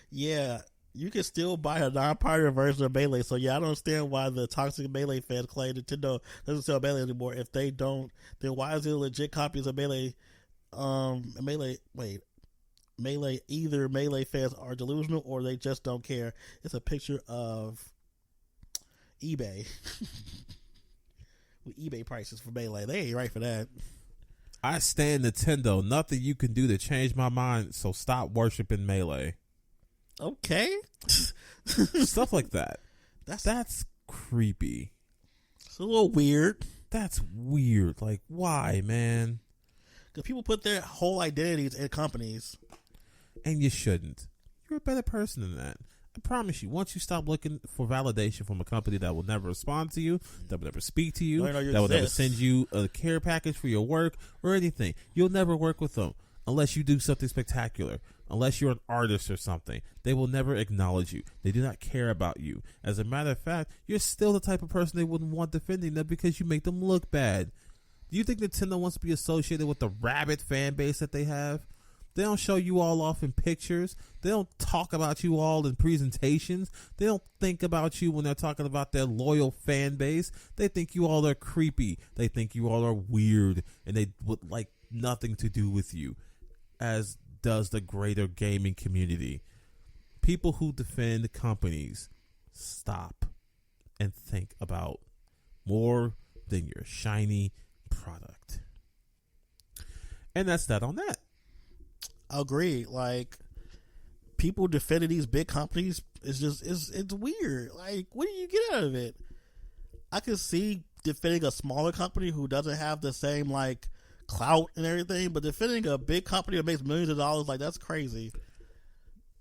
Yeah, you can still buy a non-pirate version of Melee. So yeah, I don't understand why the toxic Melee fans claim Nintendo doesn't sell Melee anymore. If they don't, then why is it legit copies of Melee? Melee. Either Melee fans are delusional or they just don't care. It's a picture of eBay with eBay prices for Melee. They ain't right for that. I stand Nintendo. Nothing you can do to change my mind. So stop worshiping Melee. Okay. Stuff like that. That's creepy. It's a little weird. That's weird. Like, why, man? Because people put their whole identities in companies. And you shouldn't. You're a better person than that. I promise you, once you stop looking for validation from a company that will never respond to you, that will never speak to you, that will never send you a care package for your work or anything, you'll never work with them unless you do something spectacular. Unless you're an artist or something, they will never acknowledge you. They do not care about you. As a matter of fact, you're still the type of person they wouldn't want defending them because you make them look bad. Do you think Nintendo wants to be associated with the rabid fan base that they have? They don't show you all off in pictures. They don't talk about you all in presentations. They don't think about you when they're talking about their loyal fan base. They think you all are creepy. They think you all are weird, and they would like nothing to do with you, as does the greater gaming community. People who defend companies, stop and think about more than your shiny product. And that's that on that. Agreed. Like, people defending these big companies is just it's weird. Like, what do you get out of it? I can see defending a smaller company who doesn't have the same like clout and everything, but defending a big company that makes millions of dollars, like, that's crazy.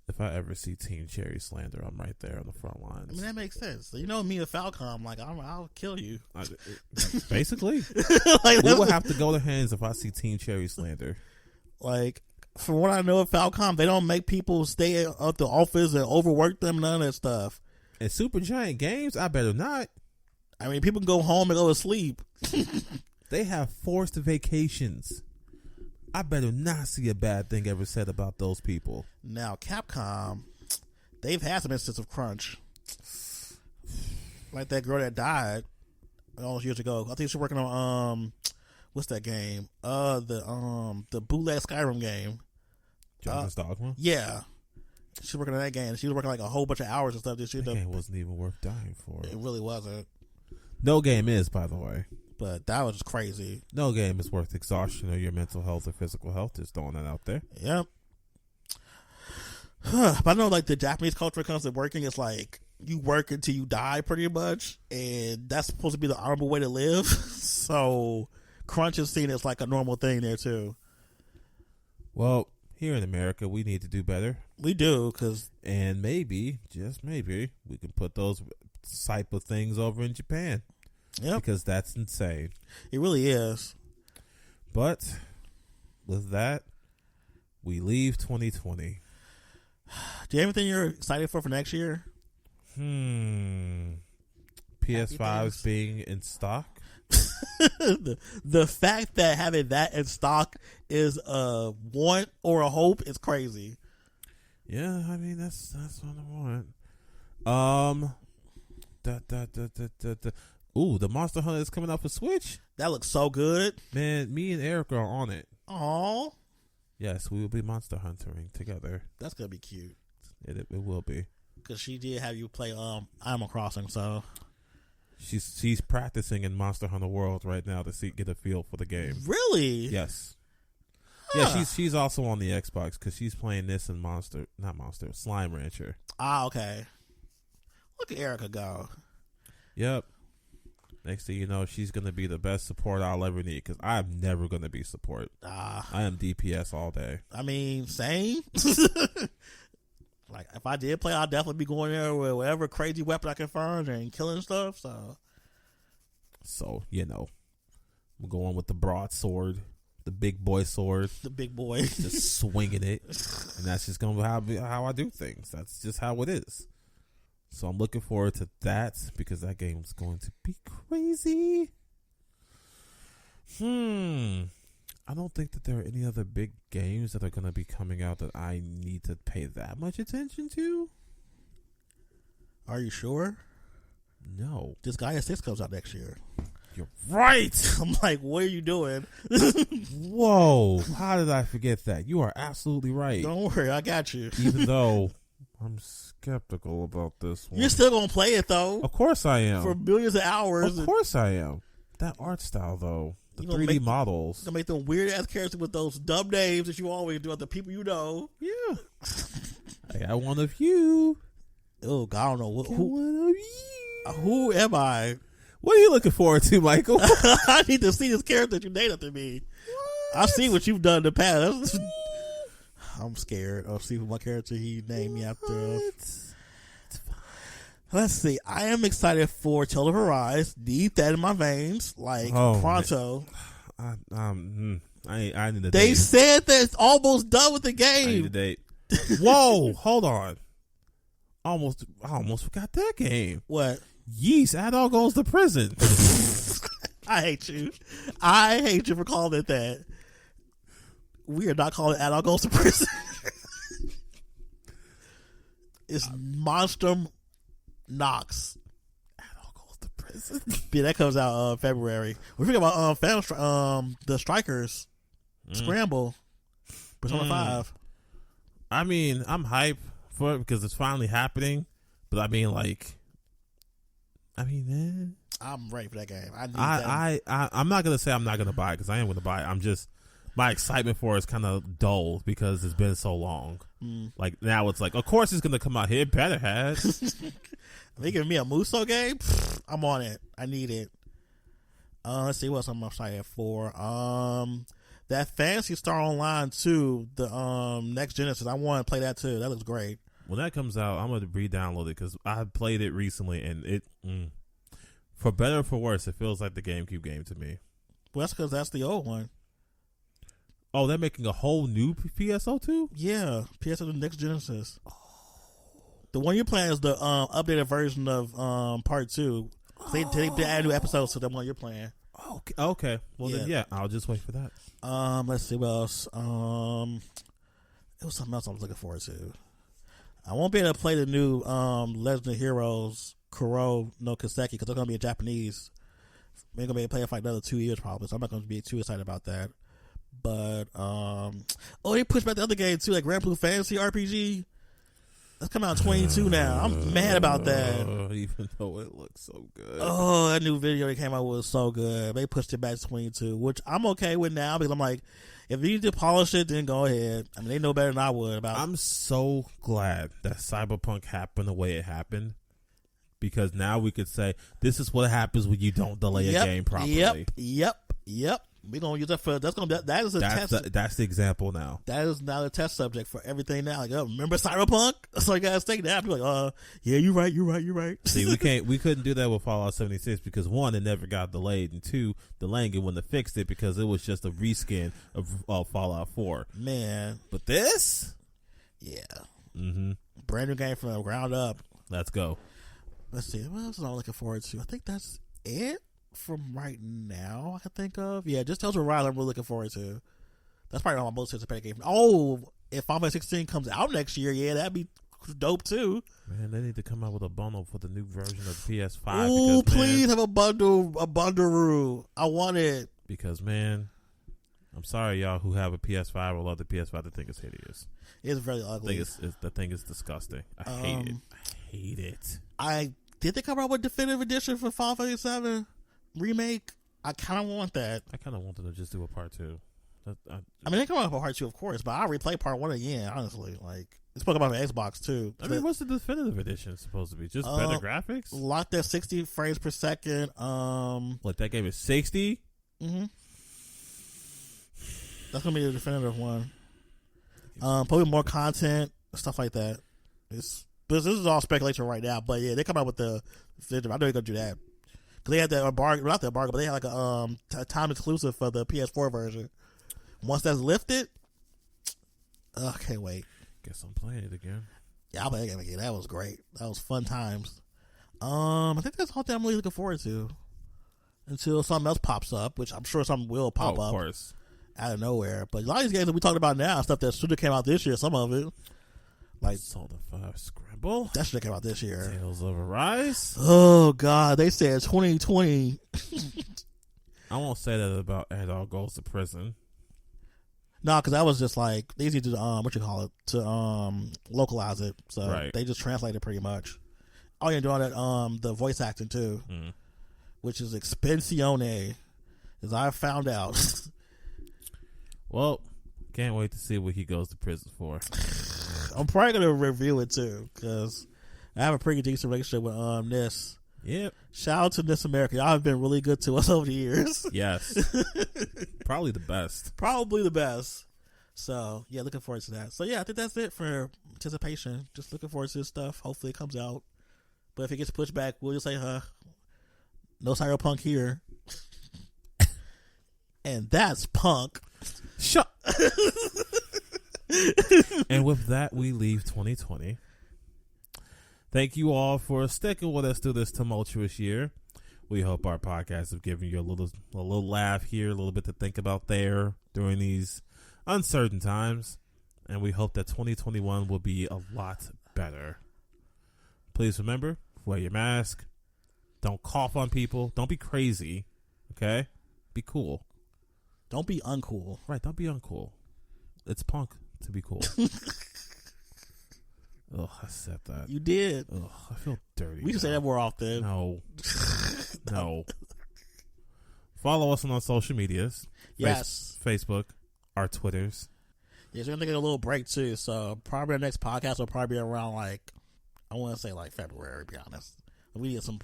If I ever see Team Cherry slander, I'm right there on the front lines. I mean, that makes sense. You know me and Falcom, like, I'll kill you. Basically. Like, we will have to go to hands if I see Team Cherry slander. Like, from what I know of Falcom, they don't make people stay at the office and overwork them, none of that stuff. And Super Giant Games, I better not. I mean, people can go home and go to sleep. They have forced vacations. I better not see a bad thing ever said about those people. Now, Capcom, they've had some instances of crunch. Like that girl that died all those years ago. I think she's working on what's that game? The bootleg Skyrim game. Dragon's Dogma? Yeah. She's working on that game. She was working like a whole bunch of hours and stuff. That game wasn't even worth dying for. It really wasn't. No game is, by the way. But that was just crazy. No game is worth exhaustion or your mental health or physical health. Just throwing that out there. Yep. But I know, like, the Japanese culture comes to working, it's like you work until you die, pretty much, and that's supposed to be the honorable way to live. So crunch is seen as like a normal thing there too. Well, here in America, we need to do better. We do, and maybe, just maybe, we can put those type of things over in Japan. Yeah, because that's insane. It really is. But with that, we leave 2020. Do you have anything you're excited for next year? PS5's being in stock. the fact that having that in stock is a want or a hope is crazy. Yeah, I mean that's what I want. Ooh, the Monster Hunter is coming out for Switch. That looks so good. Man, me and Erica are on it. Aww. Yes, we will be Monster Huntering together. That's gonna be cute. It will be. Because she did have you play Animal Crossing, so She's practicing in Monster Hunter World right now to get a feel for the game. Really? Yes. Huh. Yeah, she's also on the Xbox because she's playing this and Slime Rancher. Ah, okay. Look at Erica go. Yep. Next thing you know, she's going to be the best support I'll ever need because I'm never going to be support. I am DPS all day. I mean, same. Like, if I did play, I'd definitely be going there with whatever crazy weapon I can find and killing stuff. So, I'm going with the broadsword, the big boy sword. The big boy. Just swinging it. And that's just going to be how I do things. That's just how it is. So I'm looking forward to that because that game's going to be crazy. I don't think that there are any other big games that are going to be coming out that I need to pay that much attention to. Are you sure? No. This Gaia 6 comes out next year. You're right. I'm like, what are you doing? Whoa. How did I forget that? You are absolutely right. Don't worry, I got you. Even though I'm skeptical about this one. You're still going to play it, though. Of course I am. For millions of hours. Of course I am. That art style, though. The 3D models. You're going to make them weird-ass characters with those dumb names that you always do with the people you know. Yeah. I got one of you. Oh, God, I don't know. One of you. Who am I? What are you looking forward to, Michael? I need to see this character that you named after me. I've seen what you've done in the past. I'm scared of seeing my character he named me after. Let's see. I am excited for Tale of Arise. Need that in my veins, like pronto. I need a date. They said that it's almost done with the game. I need a date. Whoa, hold on. I almost forgot that game. What? Yeast, Adol goes to prison. I hate you. I hate you for calling it that. We are not calling it Adol goes to prison. It's Monster Knox. Adol goes to prison. Yeah, that comes out February. We're thinking about the Strikers Scramble Persona 5. I mean, I'm hyped for it because it's finally happening. But I mean, I'm ready for that game. I'm not gonna say I'm not gonna buy it because I am gonna buy it. I'm just my excitement for it is kind of dull because it's been so long. Like now it's like, of course it's gonna come out here. Better has. They giving me a Muso game. I'm on it. I need it. Let's see what else I'm excited for. That Phantasy Star Online 2, the Next Genesis. I want to play that too. That looks great. When that comes out, I'm gonna re-download it because I played it recently and it, for better or for worse, it feels like the GameCube game to me. Well, that's because that's the old one. Oh, they're making a whole new PSO2? Yeah, PSO2 Next Genesis. The one you're playing is the updated version of Part 2. They add new episodes to the one you're playing. Okay. Well, then, yeah, I'll just wait for that. Let's see what else. It was something else I was looking forward to. I won't be able to play the new Legend of Heroes Kuro no Kiseki because they're going to be in Japanese. We ain't going to be able to play it for like another 2 years probably, so I'm not going to be too excited about that. But, they pushed back the other game too, like Grand Blue Fantasy RPG. That's coming out 22 now. I'm mad about that. Even though it looks so good. Oh, that new video they came out with was so good. They pushed it back to 22, which I'm okay with now because I'm like, if you need to polish it, then go ahead. I mean, they know better than I would about it. I'm so glad that Cyberpunk happened the way it happened because now we could say this is what happens when you don't delay a game properly. Yep. We're gonna use that for that is a test. That's the example now. That is now a test subject for everything now. Like, remember Cyberpunk? So you guys think that. I'd be like, yeah, you're right. See, we couldn't do that with Fallout 76 because one, it never got delayed, and two, delaying it when they fixed it because it was just a reskin of Fallout 4. Man, but this, yeah, brand new game from the ground up. Let's go. Let's see. What else am I looking forward to? I think that's it. From right now, I can think of. Yeah, just Tales of Arise I'm really looking forward to. That's probably my most anticipated game. Oh, if Final Fantasy 16 comes out next year, yeah, that'd be dope too. Man, they need to come out with a bundle for the new version of PS5. Oh, please have a bundle. I want it. Because, man, I'm sorry, y'all who have a PS5 or love the PS5. The thing is hideous. It's very ugly. The thing is disgusting. I hate it. I Did they come out with definitive edition for Final Fantasy 7 remake? I kind of want that. I kind of wanted to just do a part 2. I mean, they come out with part 2, of course, but I'll replay part 1 again, honestly. Like, it's supposed to come out on Xbox, too. I mean, what's the definitive edition supposed to be? Just better graphics? Locked at 60 frames per second. Like, that game is 60? Mm-hmm. That's going to be the definitive one. Probably more content, stuff like that. This is all speculation right now, but yeah, they come out with the definitive. I know they're going to do that. Because they had that embargo, not the embargo, but they had like a time exclusive for the PS4 version. Once that's lifted, I can't wait. Guess I'm playing it again. Yeah, I'll play that game again. That was great. That was fun times. I think that's all that I'm really looking forward to. Until something else pops up, which I'm sure something will pop up. Of course. Out of nowhere. But a lot of these games that we talked about now, stuff that should have came out this year, some of it. Like Persona 5 Scramble. That should have came out this year. Tales of Arise. Oh, God. They said 2020. I won't say that about Adol Goes to Prison. No, because that was just like, they need to, to localize it. So They just translate it pretty much. Oh, you're doing that, the voice acting too, which is expensione, as I found out. Well, can't wait to see what he goes to prison for. I'm probably going to review it too, because I have a pretty decent relationship with Nis. Yep. Shout out to Nis America. Y'all have been really good to us over the years. Yes. Probably the best. Probably the best. So, yeah, looking forward to that. So, yeah, I think that's it for anticipation. Just looking forward to this stuff. Hopefully it comes out. But if it gets pushed back, we'll just say, no Cyberpunk here. And that's punk. Shut. And with that, we leave 2020. Thank you all for sticking with us through this tumultuous year. We hope our podcast have given you a little laugh here, a little bit to think about there during these uncertain times. And we hope that 2021 will be a lot better. Please remember, wear your mask. Don't cough on people. Don't be crazy. Okay? Be cool. Don't be uncool. Right, don't be uncool. It's punk to be cool. Oh, I said that. You did. Oh, I feel dirty. We should say that more often. No. No. Follow us on our social medias. Yes. Facebook, our Twitters. Yes, we're going to take a little break too. So probably our next podcast will probably be around I want to say February, to be honest. We need some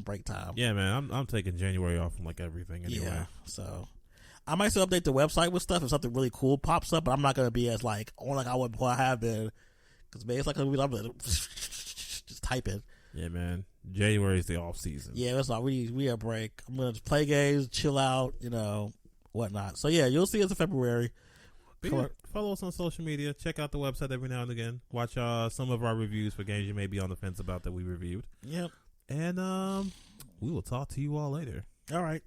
break time. Yeah, man. I'm taking January off from everything anyway. Yeah. So I might still update the website with stuff if something really cool pops up, but I'm not going to be as I have been. Because, man, it's I'm just type it. Yeah, man. January is the off season. Yeah, it's we a break. I'm going to play games, chill out, whatnot. So, yeah, you'll see us in February. Yeah, follow us on social media. Check out the website every now and again. Watch some of our reviews for games you may be on the fence about that we reviewed. Yep. And we will talk to you all later. All right.